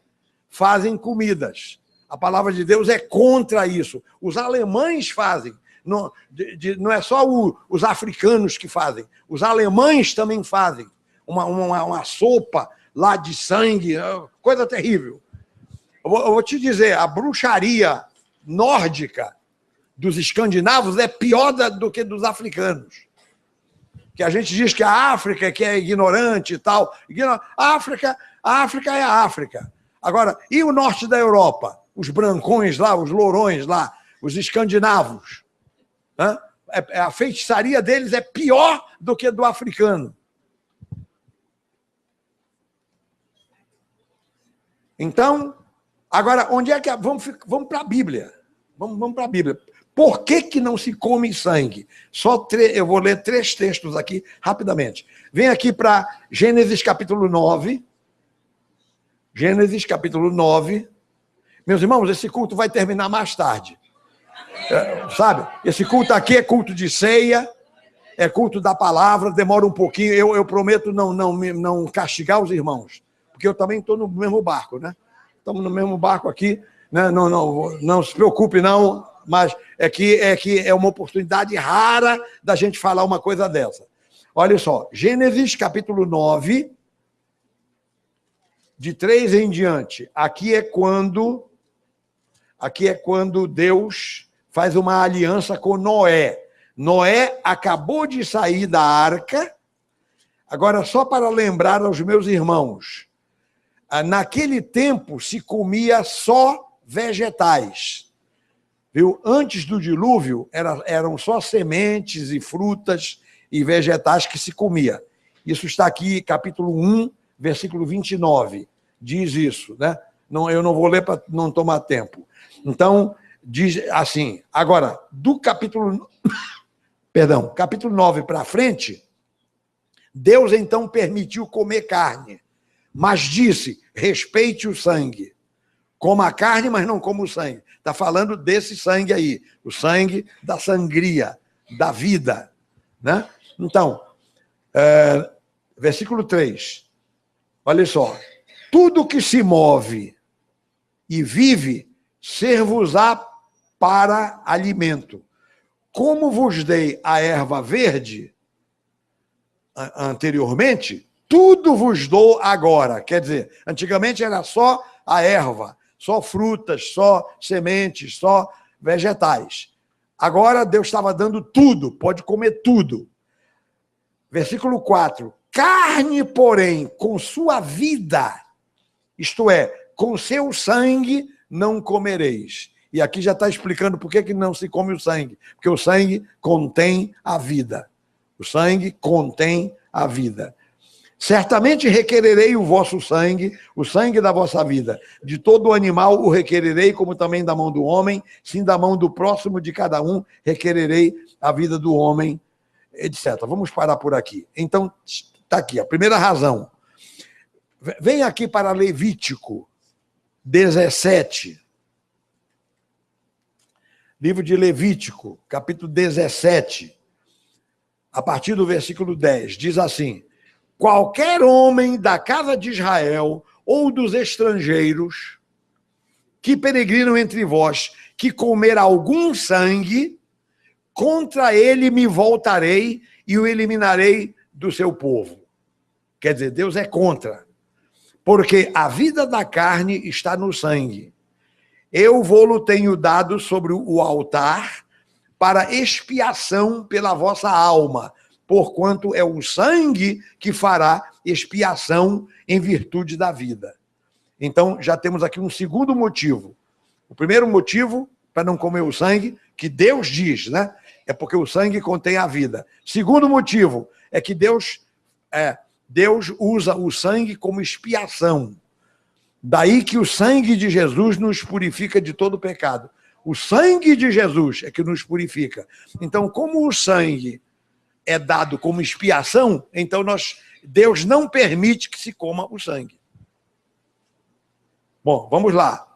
fazem comidas. A palavra de Deus é contra isso. Os alemães fazem. Não é só os africanos que fazem. Os alemães também fazem. Uma sopa lá de sangue, coisa terrível. Eu vou te dizer, a bruxaria nórdica dos escandinavos é pior do que dos africanos. Que a gente diz que a África que é ignorante e tal. A África é a África. Agora, e o norte da Europa? Os brancões lá, os lourões lá, os escandinavos. A feitiçaria deles é pior do que do africano. Então, agora, onde é que... Vamos para a Bíblia. Vamos para a Bíblia. Por que não se come sangue? Eu vou ler 3 textos aqui, rapidamente. Vem aqui para Gênesis capítulo 9. Gênesis capítulo 9. Meus irmãos, esse culto vai terminar mais tarde. Sabe? Esse culto aqui é culto de ceia, é culto da palavra, demora um pouquinho. Eu prometo não castigar os irmãos, porque eu também estou no mesmo barco, né? Estamos no mesmo barco aqui, né? Não se preocupe, não. Mas é que é uma oportunidade rara da gente falar uma coisa dessa. Olha só, Gênesis capítulo 9, de 3 em diante. Aqui é quando Deus faz uma aliança com Noé. Noé acabou de sair da arca. Agora, só para lembrar aos meus irmãos, naquele tempo se comia só vegetais. Viu? Antes do dilúvio, eram só sementes e frutas e vegetais que se comia. Isso está aqui, capítulo 1, versículo 29. Diz isso, né? Não, eu não vou ler para não tomar tempo. Então, diz assim, agora, do capítulo 9 para frente, Deus então permitiu comer carne, mas disse, respeite o sangue. Coma a carne, mas não coma o sangue. Está falando desse sangue aí, o sangue da sangria, da vida. Né? Então, versículo 3. Olha só. Tudo que se move e vive, ser-vos-á para alimento. Como vos dei a erva verde anteriormente, tudo vos dou agora. Quer dizer, antigamente era só a erva, só frutas, só sementes, só vegetais. Agora Deus estava dando tudo, pode comer tudo. Versículo 4. Carne, porém, com sua vida, isto é, com seu sangue não comereis. E aqui já está explicando por que não se come o sangue. Porque o sangue contém a vida. O sangue contém a vida. Certamente requererei o vosso sangue, o sangue da vossa vida. De todo animal o requererei, como também da mão do homem, sim da mão do próximo de cada um, requererei a vida do homem, etc. Vamos parar por aqui. Então, está aqui, a primeira razão. Vem aqui para Levítico 17. Livro de Levítico, capítulo 17, a partir do versículo 10, diz assim: qualquer homem da casa de Israel ou dos estrangeiros que peregrinam entre vós, que comer algum sangue, contra ele me voltarei e o eliminarei do seu povo. Quer dizer, Deus é contra. Porque a vida da carne está no sangue. Eu vou-lo tenho dado sobre o altar para expiação pela vossa alma, porquanto é o sangue que fará expiação em virtude da vida. Então, já temos aqui um segundo motivo. O primeiro motivo, para não comer o sangue, que Deus diz, né? É porque o sangue contém a vida. Segundo motivo, é que Deus usa o sangue como expiação. Daí que o sangue de Jesus nos purifica de todo pecado. O sangue de Jesus é que nos purifica. Então, como o sangue é dado como expiação, então Deus não permite que se coma o sangue. Bom, vamos lá.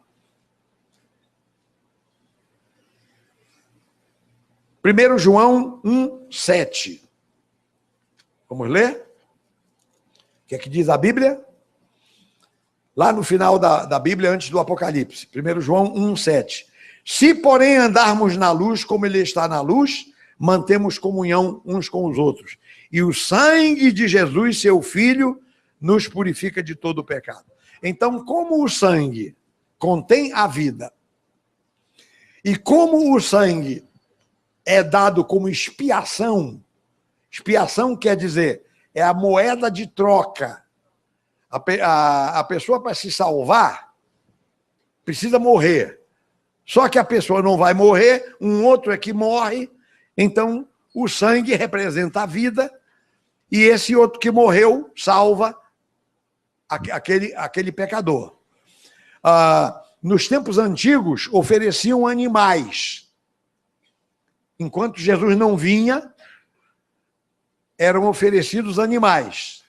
1 João 1:7. Vamos ler? O que é que diz a Bíblia? Lá no final da Bíblia, antes do Apocalipse. 1 João 1:7. Se, porém, andarmos na luz como ele está na luz, mantemos comunhão uns com os outros. E o sangue de Jesus, seu Filho, nos purifica de todo o pecado. Então, como o sangue contém a vida, e como o sangue é dado como expiação, expiação quer dizer, é a moeda de troca. A pessoa, para se salvar, precisa morrer. Só que a pessoa não vai morrer, um outro é que morre, então o sangue representa a vida, e esse outro que morreu salva aquele pecador. Nos tempos antigos, ofereciam animais. Enquanto Jesus não vinha, eram oferecidos animais.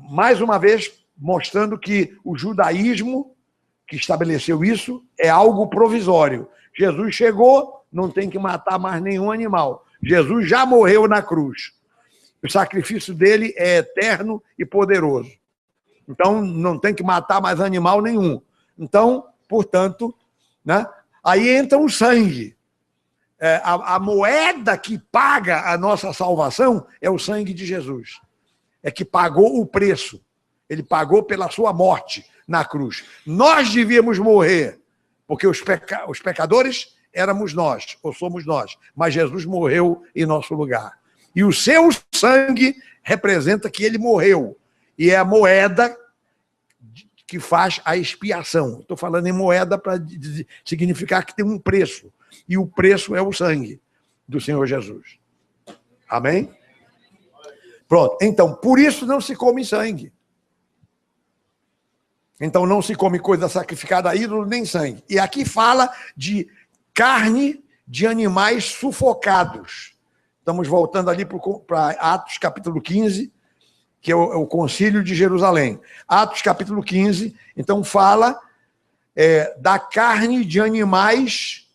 Mais uma vez, mostrando que o judaísmo, que estabeleceu isso, é algo provisório. Jesus chegou, não tem que matar mais nenhum animal. Jesus já morreu na cruz. O sacrifício dele é eterno e poderoso. Então, não tem que matar mais animal nenhum. Então, portanto, né, aí entra o sangue. A moeda que paga a nossa salvação é o sangue de Jesus. É que pagou o preço. Ele pagou pela sua morte na cruz. Nós devíamos morrer, porque os pecadores éramos nós, ou somos nós. Mas Jesus morreu em nosso lugar. E o seu sangue representa que ele morreu. E é a moeda que faz a expiação. Estou falando em moeda para significar que tem um preço. E o preço é o sangue do Senhor Jesus. Amém? Pronto. Então, por isso não se come sangue. Então, não se come coisa sacrificada a ídolo, nem sangue. E aqui fala de carne de animais sufocados. Estamos voltando ali para Atos, capítulo 15, que é o concílio de Jerusalém. Atos, capítulo 15, então fala da carne de animais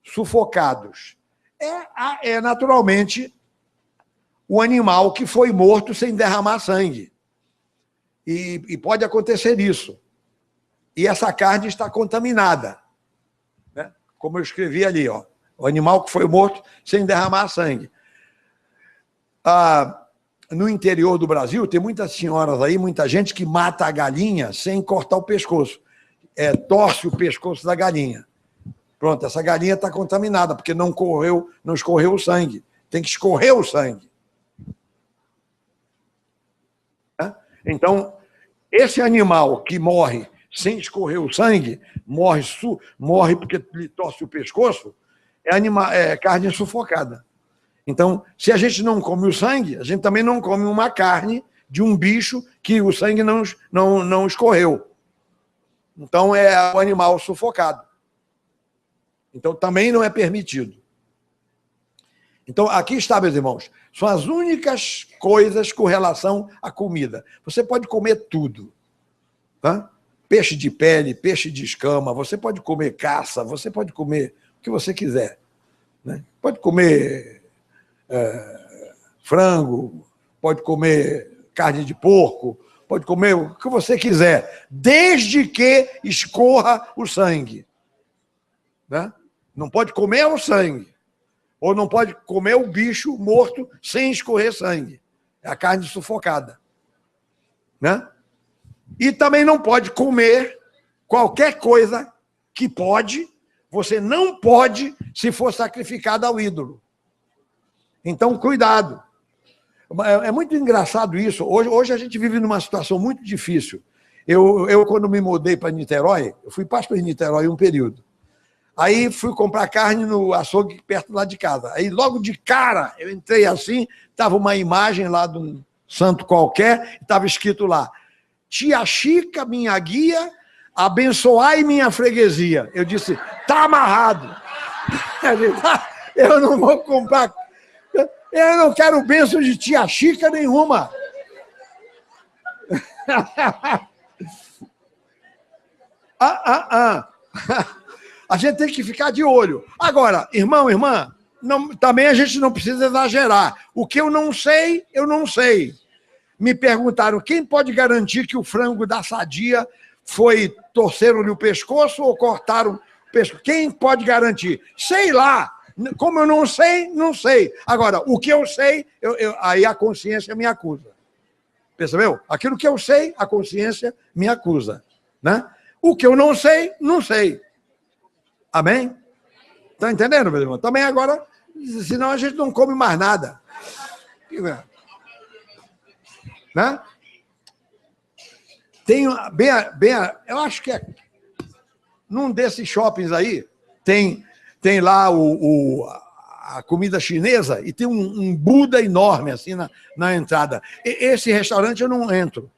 sufocados. É naturalmente o animal que foi morto sem derramar sangue. E pode acontecer isso. E essa carne está contaminada. Né? Como eu escrevi ali, ó, o animal que foi morto sem derramar sangue. No interior do Brasil, tem muitas senhoras aí, muita gente que mata a galinha sem cortar o pescoço. Torce o pescoço da galinha. Pronto, essa galinha está contaminada, porque não escorreu o sangue. Tem que escorrer o sangue. Então, esse animal que morre sem escorrer o sangue, morre porque lhe torce o pescoço, é carne sufocada. Então, se a gente não come o sangue, a gente também não come uma carne de um bicho que o sangue não escorreu. Então, é o animal sufocado. Então, também não é permitido. Então, aqui está, meus irmãos, são as únicas coisas com relação à comida. Você pode comer tudo. Tá? Peixe de pele, peixe de escama, você pode comer caça, você pode comer o que você quiser. Né? Pode comer frango, pode comer carne de porco, pode comer o que você quiser, desde que escorra o sangue. Né? Não pode comer o sangue. Ou não pode comer o bicho morto sem escorrer sangue. É a carne sufocada. Né? E também não pode comer qualquer coisa que você não pode se for sacrificada ao ídolo. Então, cuidado. É muito engraçado isso. Hoje a gente vive numa situação muito difícil. Eu quando me mudei para Niterói, eu fui pastor em Niterói um período. Aí fui comprar carne no açougue perto lá de casa. Aí logo de cara, eu entrei assim, estava uma imagem lá de um santo qualquer, estava escrito lá, Tia Chica, minha guia, abençoai minha freguesia. Eu disse, tá amarrado. Eu não vou comprar, eu não quero bênção de Tia Chica nenhuma. A gente tem que ficar de olho. Agora, irmão, irmã, também a gente não precisa exagerar. O que eu não sei, eu não sei. Me perguntaram, quem pode garantir que o frango da Sadia torceram-lhe o pescoço ou cortaram o pescoço? Quem pode garantir? Sei lá. Como eu não sei, não sei. Agora, o que eu sei, aí a consciência me acusa. Percebeu? Aquilo que eu sei, a consciência me acusa. Né? O que eu não sei, não sei. Amém? Está entendendo, meu irmão? Também agora, senão a gente não come mais nada. Né? Tem eu acho que num desses shoppings aí, tem lá a comida chinesa e tem um Buda enorme assim na entrada. Esse restaurante eu não entro.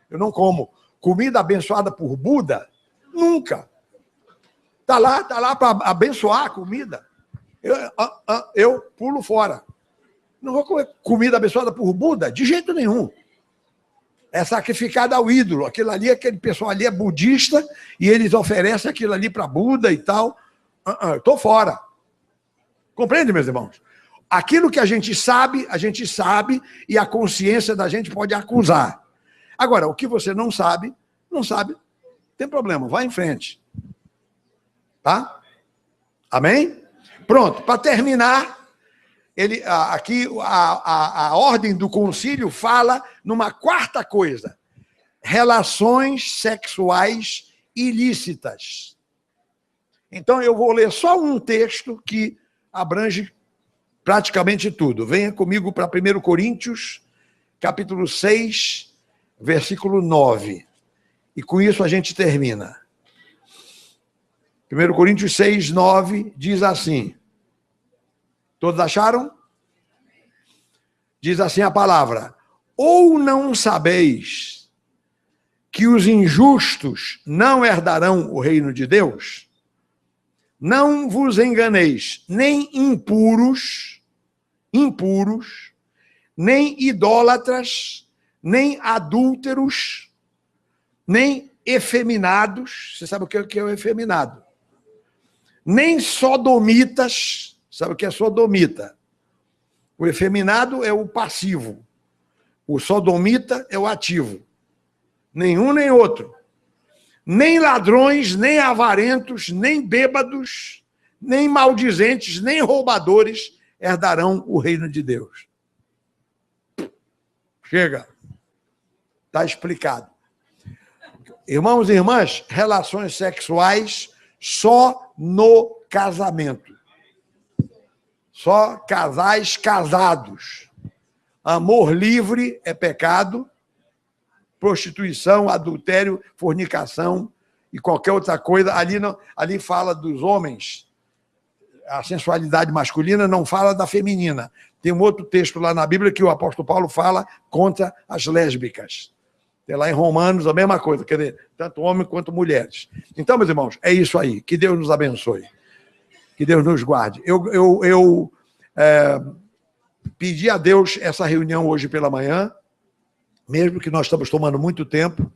Eu não como. Comida abençoada por Buda? Nunca. Está lá para abençoar a comida. Eu pulo fora. Não vou comer comida abençoada por Buda? De jeito nenhum. É sacrificada ao ídolo. Aquele pessoal ali é budista e eles oferecem aquilo ali para Buda e tal. Estou fora. Compreende, meus irmãos? Aquilo que a gente sabe e a consciência da gente pode acusar. Agora, o que você não sabe, não tem problema, vai em frente. Tá? Amém? Pronto, para terminar, aqui a ordem do concílio fala numa quarta coisa: relações sexuais ilícitas. Então, eu vou ler só um texto que abrange praticamente tudo. Venha comigo para 1 Coríntios, capítulo 6, versículo 9. E com isso a gente termina. 1 Coríntios 6, 9, diz assim. Todos acharam? Diz assim a palavra: Ou não sabeis que os injustos não herdarão o reino de Deus? Não vos enganeis, nem impuros, nem idólatras, nem adúlteros, nem efeminados. Você sabe o que é o efeminado? Nem sodomitas. Sabe o que é sodomita? O efeminado é o passivo. O sodomita é o ativo. Nenhum nem outro. Nem ladrões, nem avarentos, nem bêbados, nem maldizentes, nem roubadores herdarão o reino de Deus. Chega. Está explicado. Irmãos e irmãs, relações sexuais só no casamento. Só casais casados. Amor livre é pecado. Prostituição, adultério, fornicação e qualquer outra coisa. Ali fala dos homens. A sensualidade masculina não fala da feminina. Tem um outro texto lá na Bíblia que o apóstolo Paulo fala contra as lésbicas. Tem lá em Romanos a mesma coisa, quer dizer, tanto homens quanto mulheres. Então, meus irmãos, é isso aí. Que Deus nos abençoe. Que Deus nos guarde. Eu pedi a Deus essa reunião hoje pela manhã, mesmo que nós estamos tomando muito tempo,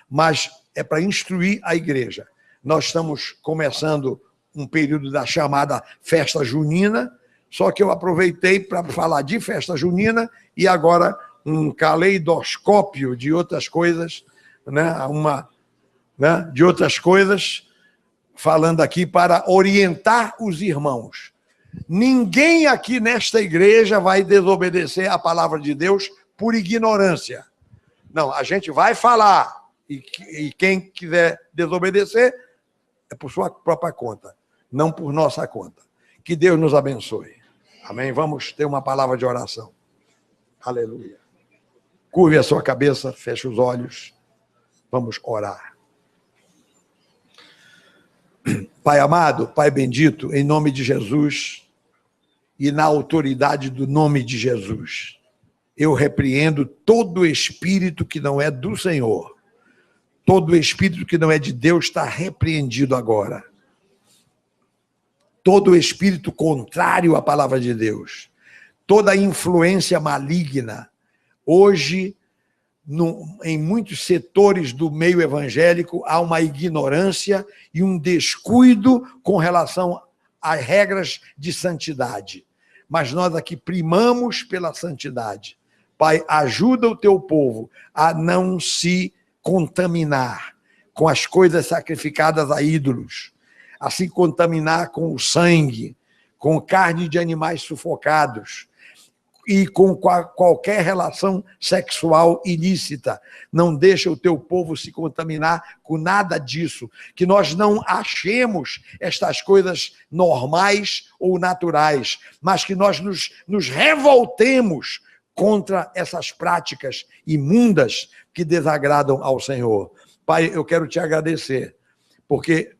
mas é para instruir a igreja. Nós estamos começando um período da chamada festa junina, só que eu aproveitei para falar de festa junina e agora um caleidoscópio de outras coisas, de outras coisas, falando aqui para orientar os irmãos. Ninguém aqui nesta igreja vai desobedecer a palavra de Deus por ignorância. Não, a gente vai falar, e quem quiser desobedecer é por sua própria conta, não por nossa conta. Que Deus nos abençoe. Amém? Vamos ter uma palavra de oração. Aleluia. Curve a sua cabeça, feche os olhos. Vamos orar. Pai amado, Pai bendito, em nome de Jesus e na autoridade do nome de Jesus, eu repreendo todo espírito que não é do Senhor. Todo espírito que não é de Deus está repreendido agora. Todo espírito contrário à palavra de Deus. Toda influência maligna. Hoje, em muitos setores do meio evangélico, há uma ignorância e um descuido com relação às regras de santidade. Mas nós aqui primamos pela santidade. Pai, ajuda o teu povo a não se contaminar com as coisas sacrificadas a ídolos, a se contaminar com o sangue, com carne de animais sufocados e com qualquer relação sexual ilícita. Não deixa o teu povo se contaminar com nada disso, que nós não achemos estas coisas normais ou naturais, mas que nós nos revoltemos contra essas práticas imundas que desagradam ao Senhor. Pai, eu quero te agradecer, porque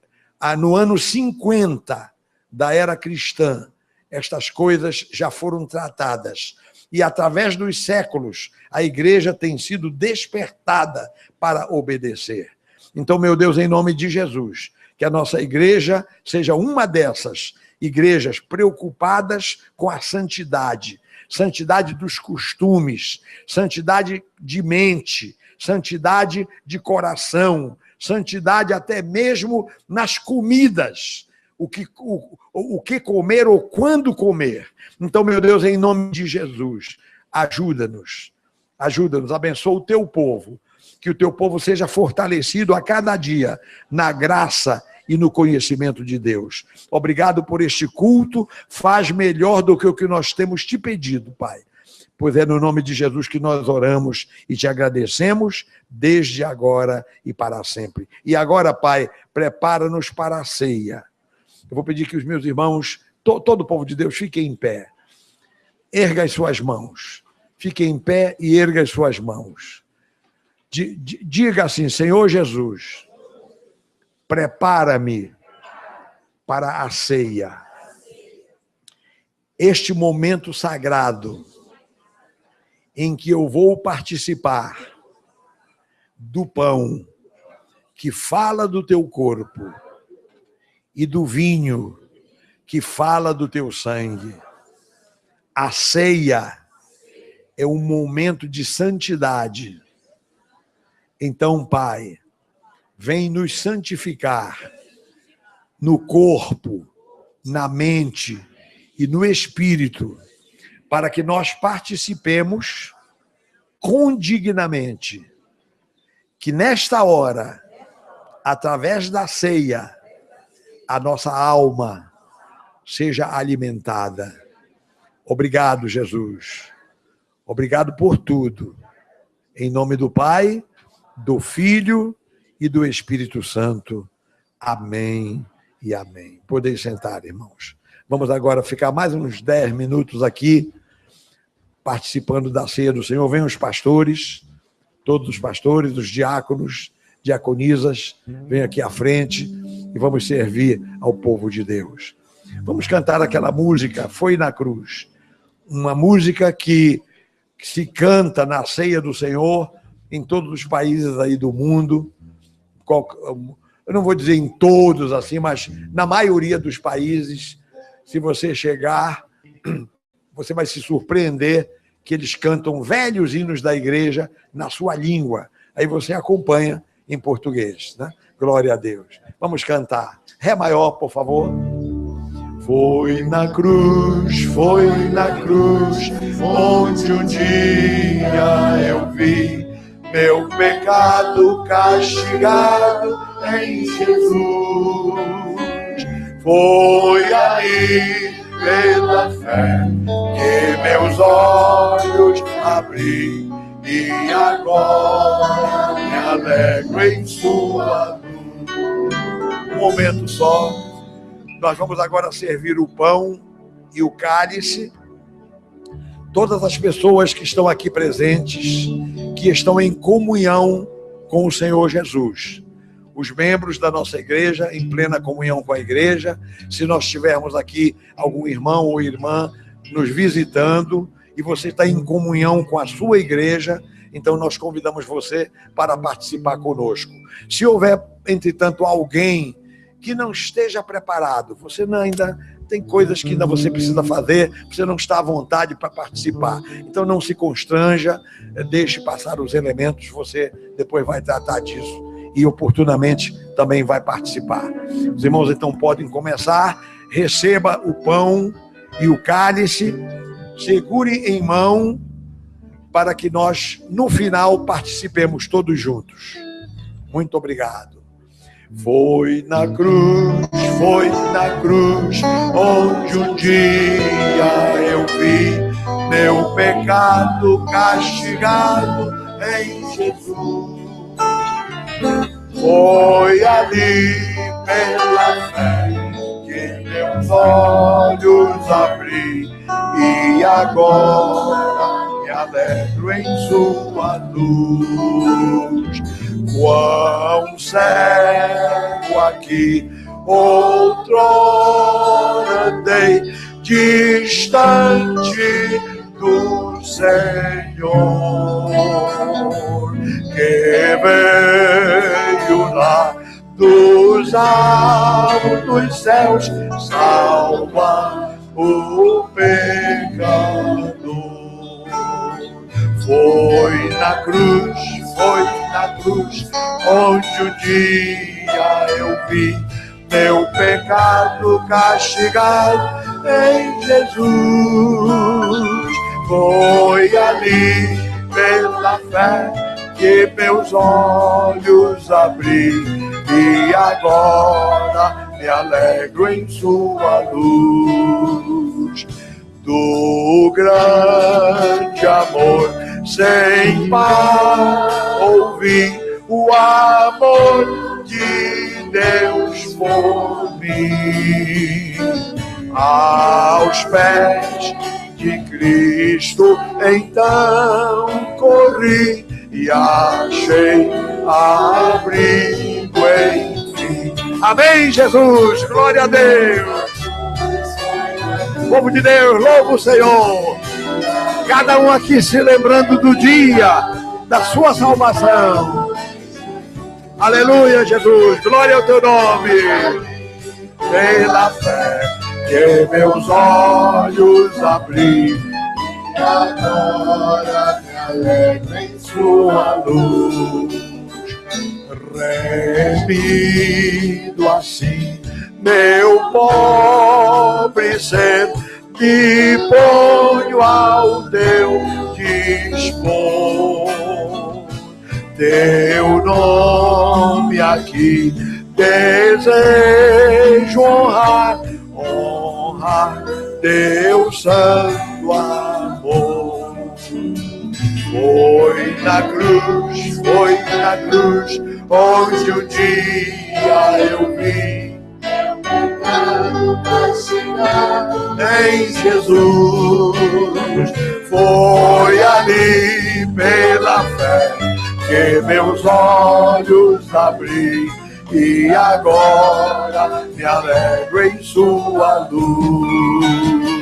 no ano 50 da era cristã, estas coisas já foram tratadas. E através dos séculos, a igreja tem sido despertada para obedecer. Então, meu Deus, em nome de Jesus, que a nossa igreja seja uma dessas igrejas preocupadas com a santidade, santidade dos costumes, santidade de mente, santidade de coração, santidade até mesmo nas comidas, o que comer ou quando comer. Então, meu Deus, em nome de Jesus, ajuda-nos, abençoa o teu povo, que o teu povo seja fortalecido a cada dia na graça e no conhecimento de Deus. Obrigado por este culto, faz melhor do que o que nós temos te pedido, Pai. Pois é no nome de Jesus que nós oramos e te agradecemos desde agora e para sempre. E agora, Pai, prepara-nos para a ceia. Eu vou pedir que os meus irmãos, todo o povo de Deus, fiquem em pé. Erga as suas mãos. Fiquem em pé e erga as suas mãos. Diga assim: Senhor Jesus, prepara-me para a ceia. Este momento sagrado em que eu vou participar do pão que fala do teu corpo e do vinho que fala do teu sangue. A ceia é um momento de santidade. Então, Pai, vem nos santificar no corpo, na mente e no espírito, para que nós participemos condignamente, que nesta hora, através da ceia, a nossa alma seja alimentada. Obrigado, Jesus. Obrigado por tudo. Em nome do Pai, do Filho e do Espírito Santo. Amém e amém. Podem sentar, irmãos. Vamos agora ficar mais uns 10 minutos aqui, participando da ceia do Senhor. Venham os pastores, todos os pastores, os diáconos, diaconisas, venham aqui à frente e vamos servir ao povo de Deus. Vamos cantar aquela música, Foi na Cruz. Uma música que se canta na ceia do Senhor em todos os países aí do mundo. Eu não vou dizer em todos assim, mas na maioria dos países, se você chegar, você vai se surpreender que eles cantam velhos hinos da igreja na sua língua. Aí você acompanha em português, né? Glória a Deus. Vamos cantar. Ré maior, por favor. Foi na cruz, onde um dia eu vi meu pecado castigado em Jesus. Foi ali, pela fé, que meus olhos abri, e agora me alegro em sua luz. Um momento só. Nós vamos agora servir o pão e o cálice. Todas as pessoas que estão aqui presentes, que estão em comunhão com o Senhor Jesus. Os membros da nossa igreja, em plena comunhão com a igreja. Se nós tivermos aqui algum irmão ou irmã nos visitando, e você está em comunhão com a sua igreja, então nós convidamos você para participar conosco. Se houver, entretanto, alguém que não esteja preparado, você ainda tem coisas que ainda você precisa fazer, você não está à vontade para participar. Então não se constranja, deixe passar os elementos, você depois vai tratar disso e oportunamente também vai participar. Os irmãos então podem começar, receba o pão e o cálice, segure em mão para que nós no final participemos todos juntos. Muito obrigado. Foi na cruz, onde um dia eu vi meu pecado castigado em Jesus. Foi ali, pela fé, que meus olhos abri, e agora me alegro em sua luz. Quão cego aqui outrora andei, distante do Senhor, que veio lá dos altos céus salvar o pecador. Foi na cruz, onde um dia eu vi meu pecado castigado em Jesus. Foi ali, pela fé, que meus olhos abri, e agora me alegro em sua luz. Do grande amor sem par ouvi o amor de Deus por mim. Aos pés de Cristo então corri e achei abrigo enfim. Amém, Jesus, glória a Deus. Povo de Deus, louva o Senhor. Cada um aqui se lembrando do dia da sua salvação. Aleluia, Jesus. Glória ao teu nome. Pela fé que meus olhos abri, agora me alegro em sua luz. Remido assim meu pobre ser, me ponho ao teu dispor. Teu nome aqui desejo honrar, honrar teu santo amor. Foi na cruz, onde um dia eu vi em Jesus. Foi ali pela fé que meus olhos abri, e agora me alegro em sua luz.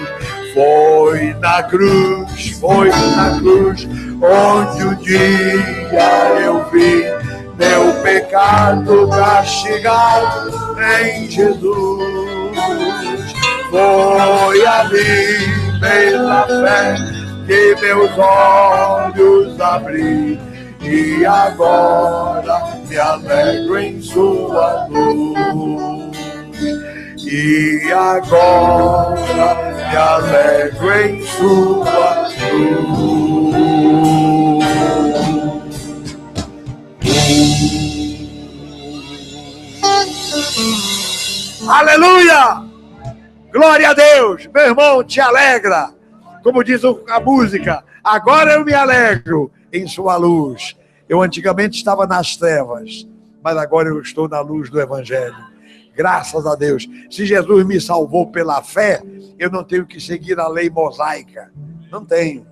Foi na cruz, onde um dia eu vi meu pecado castigado em Jesus. Foi ali pela fé que meus olhos abri, e agora me alegro em sua luz. E agora me alegro em sua luz. Aleluia! Glória a Deus! Meu irmão, te alegra. Como diz a música, agora eu me alegro em sua luz. Eu antigamente estava nas trevas, mas agora eu estou na luz do Evangelho. Graças a Deus. Se Jesus me salvou pela fé, eu não tenho que seguir a lei mosaica. Não tenho.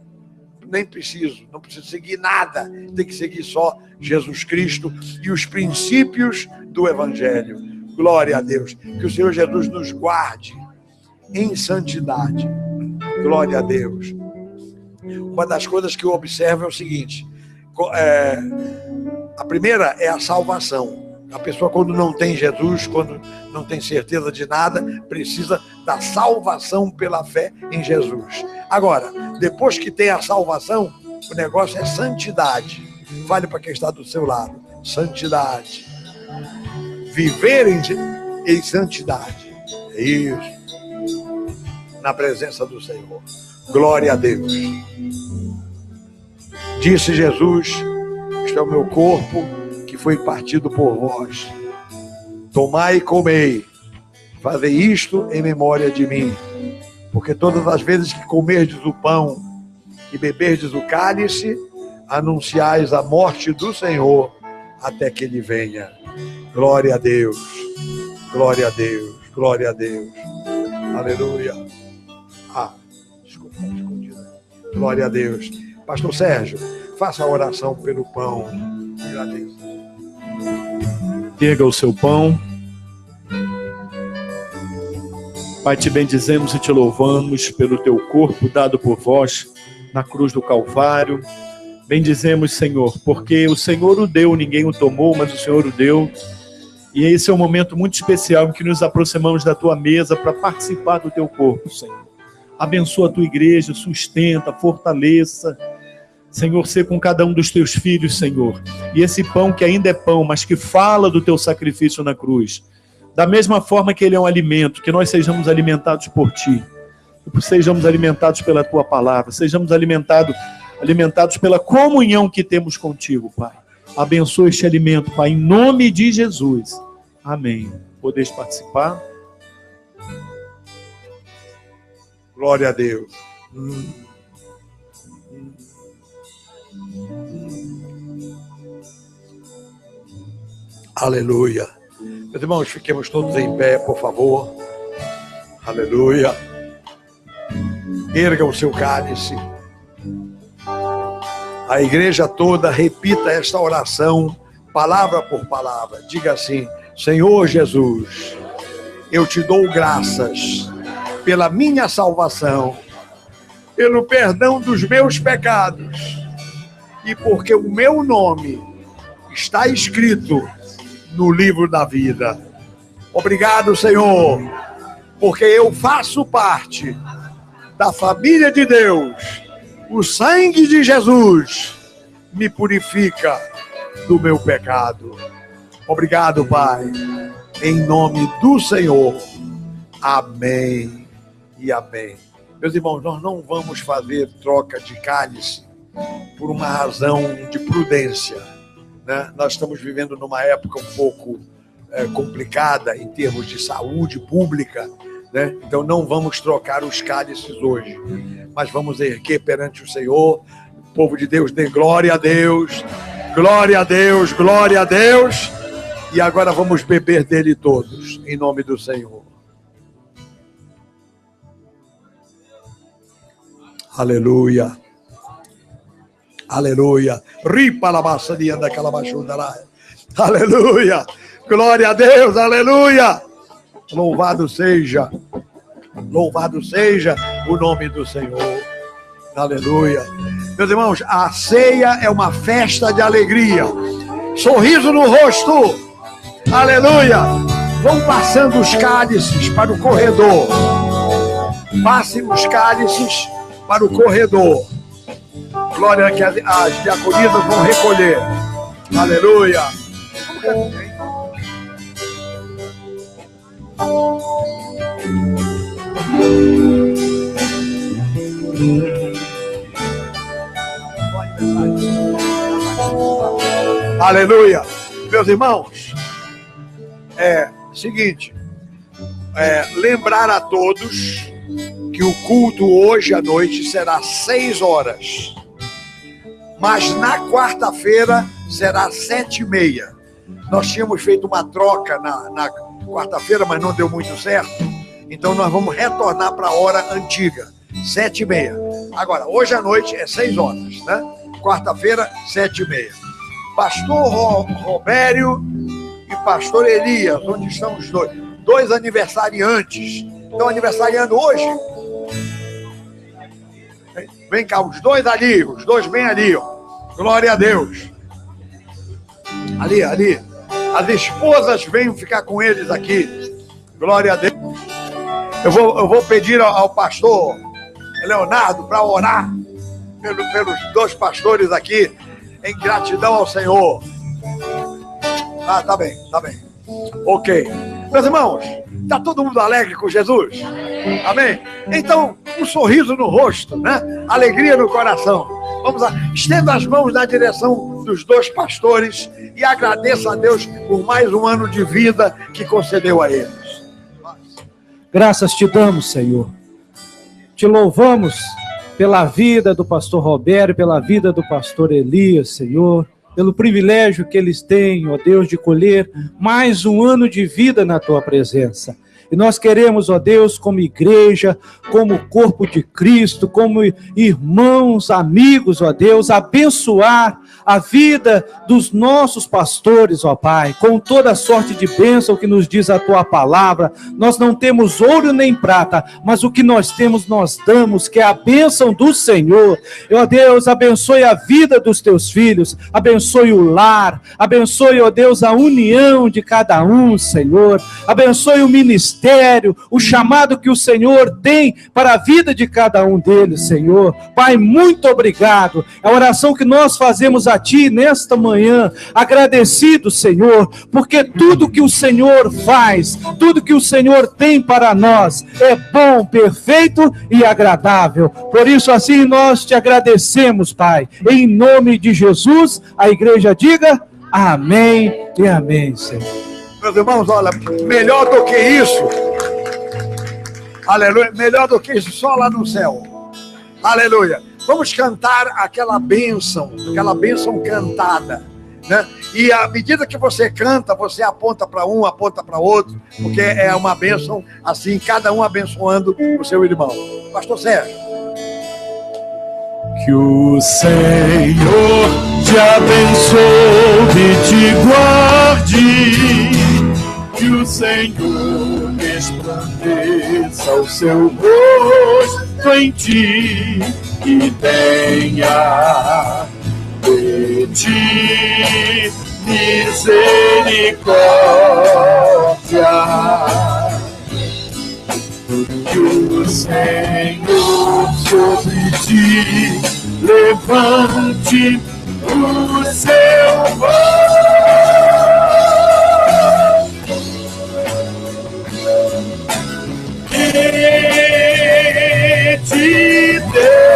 Nem preciso. Não preciso seguir nada. Tem que seguir só Jesus Cristo e os princípios do Evangelho. Glória a Deus. Que o Senhor Jesus nos guarde em santidade. Glória a Deus. Uma das coisas que eu observo é o seguinte. A primeira é a salvação. A pessoa, quando não tem Jesus, quando não tem certeza de nada, precisa da salvação pela fé em Jesus. Agora, depois que tem a salvação, o negócio é santidade. Fale para quem está do seu lado. Santidade. Viver em santidade. É isso. Na presença do Senhor. Glória a Deus. Disse Jesus: este é o meu corpo que foi partido por vós. Tomai e comei, fazei isto em memória de mim. Porque todas as vezes que comerdes o pão e beberdes o cálice, anunciais a morte do Senhor até que ele venha. Glória a Deus, glória a Deus, glória a Deus. Aleluia. Desculpa, escondida. Glória a Deus. Pastor Sérgio, faça a oração pelo pão. Erga o seu pão. Pai, te bendizemos e te louvamos pelo teu corpo dado por vós na cruz do Calvário. Bendizemos, Senhor, porque o Senhor o deu, ninguém o tomou, mas o Senhor o deu. E esse é um momento muito especial em que nos aproximamos da tua mesa para participar do teu corpo, Senhor. Abençoa a tua igreja, sustenta, fortaleça. Senhor, ser com cada um dos teus filhos, Senhor. E esse pão que ainda é pão, mas que fala do teu sacrifício na cruz. Da mesma forma que ele é um alimento, que nós sejamos alimentados por ti. Que sejamos alimentados pela tua palavra. Sejamos alimentados pela comunhão que temos contigo, Pai. Abençoa este alimento, Pai, em nome de Jesus. Amém. Podeis participar? Glória a Deus. Aleluia. Meus irmãos, fiquemos todos em pé, por favor. Aleluia. Erga o seu cálice. A igreja toda repita esta oração, palavra por palavra. Diga assim: Senhor Jesus, eu te dou graças pela minha salvação pelo perdão dos meus pecados e porque o meu nome está escrito no livro da vida. Obrigado, Senhor, porque eu faço parte da família de Deus. O sangue de Jesus me purifica do meu pecado. Obrigado, Pai, em nome do Senhor. Amém e amém. Meus irmãos, nós não vamos fazer troca de cálice por uma razão de prudência, né? Nós estamos vivendo numa época um pouco complicada em termos de saúde pública, né? Então não vamos trocar os cálices hoje, mas vamos erguer perante o Senhor. O povo de Deus dê glória a Deus, glória a Deus, glória a Deus. E agora vamos beber dele todos, em nome do Senhor. Aleluia. Aleluia. Ripa la massa di anda calabachundará. Aleluia. Glória a Deus. Aleluia. Louvado seja o nome do Senhor. Aleluia. Meus irmãos, a ceia é uma festa de alegria. Sorriso no rosto. Aleluia. Vão passando os cálices para o corredor. Passem os cálices para o corredor. Glória, que as diaconisas vão recolher. Aleluia. Aleluia. Meus irmãos, seguinte, lembrar a todos que o culto hoje à noite será 6 horas, mas na quarta-feira será 7h30. Nós tínhamos feito uma troca na quarta-feira, mas não deu muito certo, então nós vamos retornar para a hora antiga, 7h30. Agora, hoje à noite é 6 horas, né? Quarta-feira, 7h30. Pastor Robério e pastor Elias, onde estão os dois aniversariantes, estão aniversariando hoje? Vem cá, os dois bem ali, ó. Glória a Deus. Ali. As esposas venham ficar com eles aqui. Glória a Deus. Eu vou pedir ao pastor Leonardo para orar pelos 2 pastores aqui, em gratidão ao Senhor. Tá bem. Ok. Meus irmãos, está todo mundo alegre com Jesus? Amém? Então, um sorriso no rosto, né? Alegria no coração. Vamos lá, estenda as mãos na direção dos 2 pastores e agradeça a Deus por mais um ano de vida que concedeu a eles. Graças te damos, Senhor. Te louvamos pela vida do pastor Robério, pela vida do pastor Elias, Senhor, pelo privilégio que eles têm, ó Deus, de colher mais um ano de vida na tua presença. E nós queremos, ó Deus, como igreja, como corpo de Cristo, como irmãos, amigos, ó Deus, abençoar a vida dos nossos pastores, ó Pai, com toda sorte de bênção que nos diz a tua palavra. Nós não temos ouro nem prata, mas o que nós temos nós damos, que é a bênção do Senhor. E, ó Deus, abençoe a vida dos teus filhos, abençoe o lar, abençoe, ó Deus, a união de cada um, Senhor, abençoe o ministério, o chamado que o Senhor tem para a vida de cada um deles, Senhor. Pai, muito obrigado. É a oração que nós fazemos a Ti nesta manhã, agradecido, Senhor, porque tudo que o Senhor faz, tudo que o Senhor tem para nós é bom, perfeito e agradável. Por isso, assim, nós te agradecemos, Pai. Em nome de Jesus, a igreja diga amém e amém, Senhor. Meus irmãos, olha, melhor do que isso, aleluia, melhor do que isso, só lá no céu. Aleluia. Vamos cantar aquela bênção cantada, né? E à medida que você canta, você aponta para um, aponta para outro, porque é uma bênção assim, cada um abençoando o seu irmão. Pastor Sérgio. Que o Senhor te abençoe e te guarde, que o Senhor resplandeça o seu rosto confiado em ti e tenha de ti misericórdia. Que o Senhor sobre ti levante o seu e te dê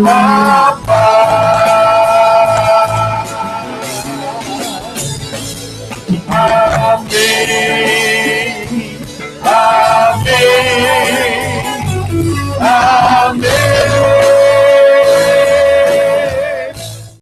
a paz.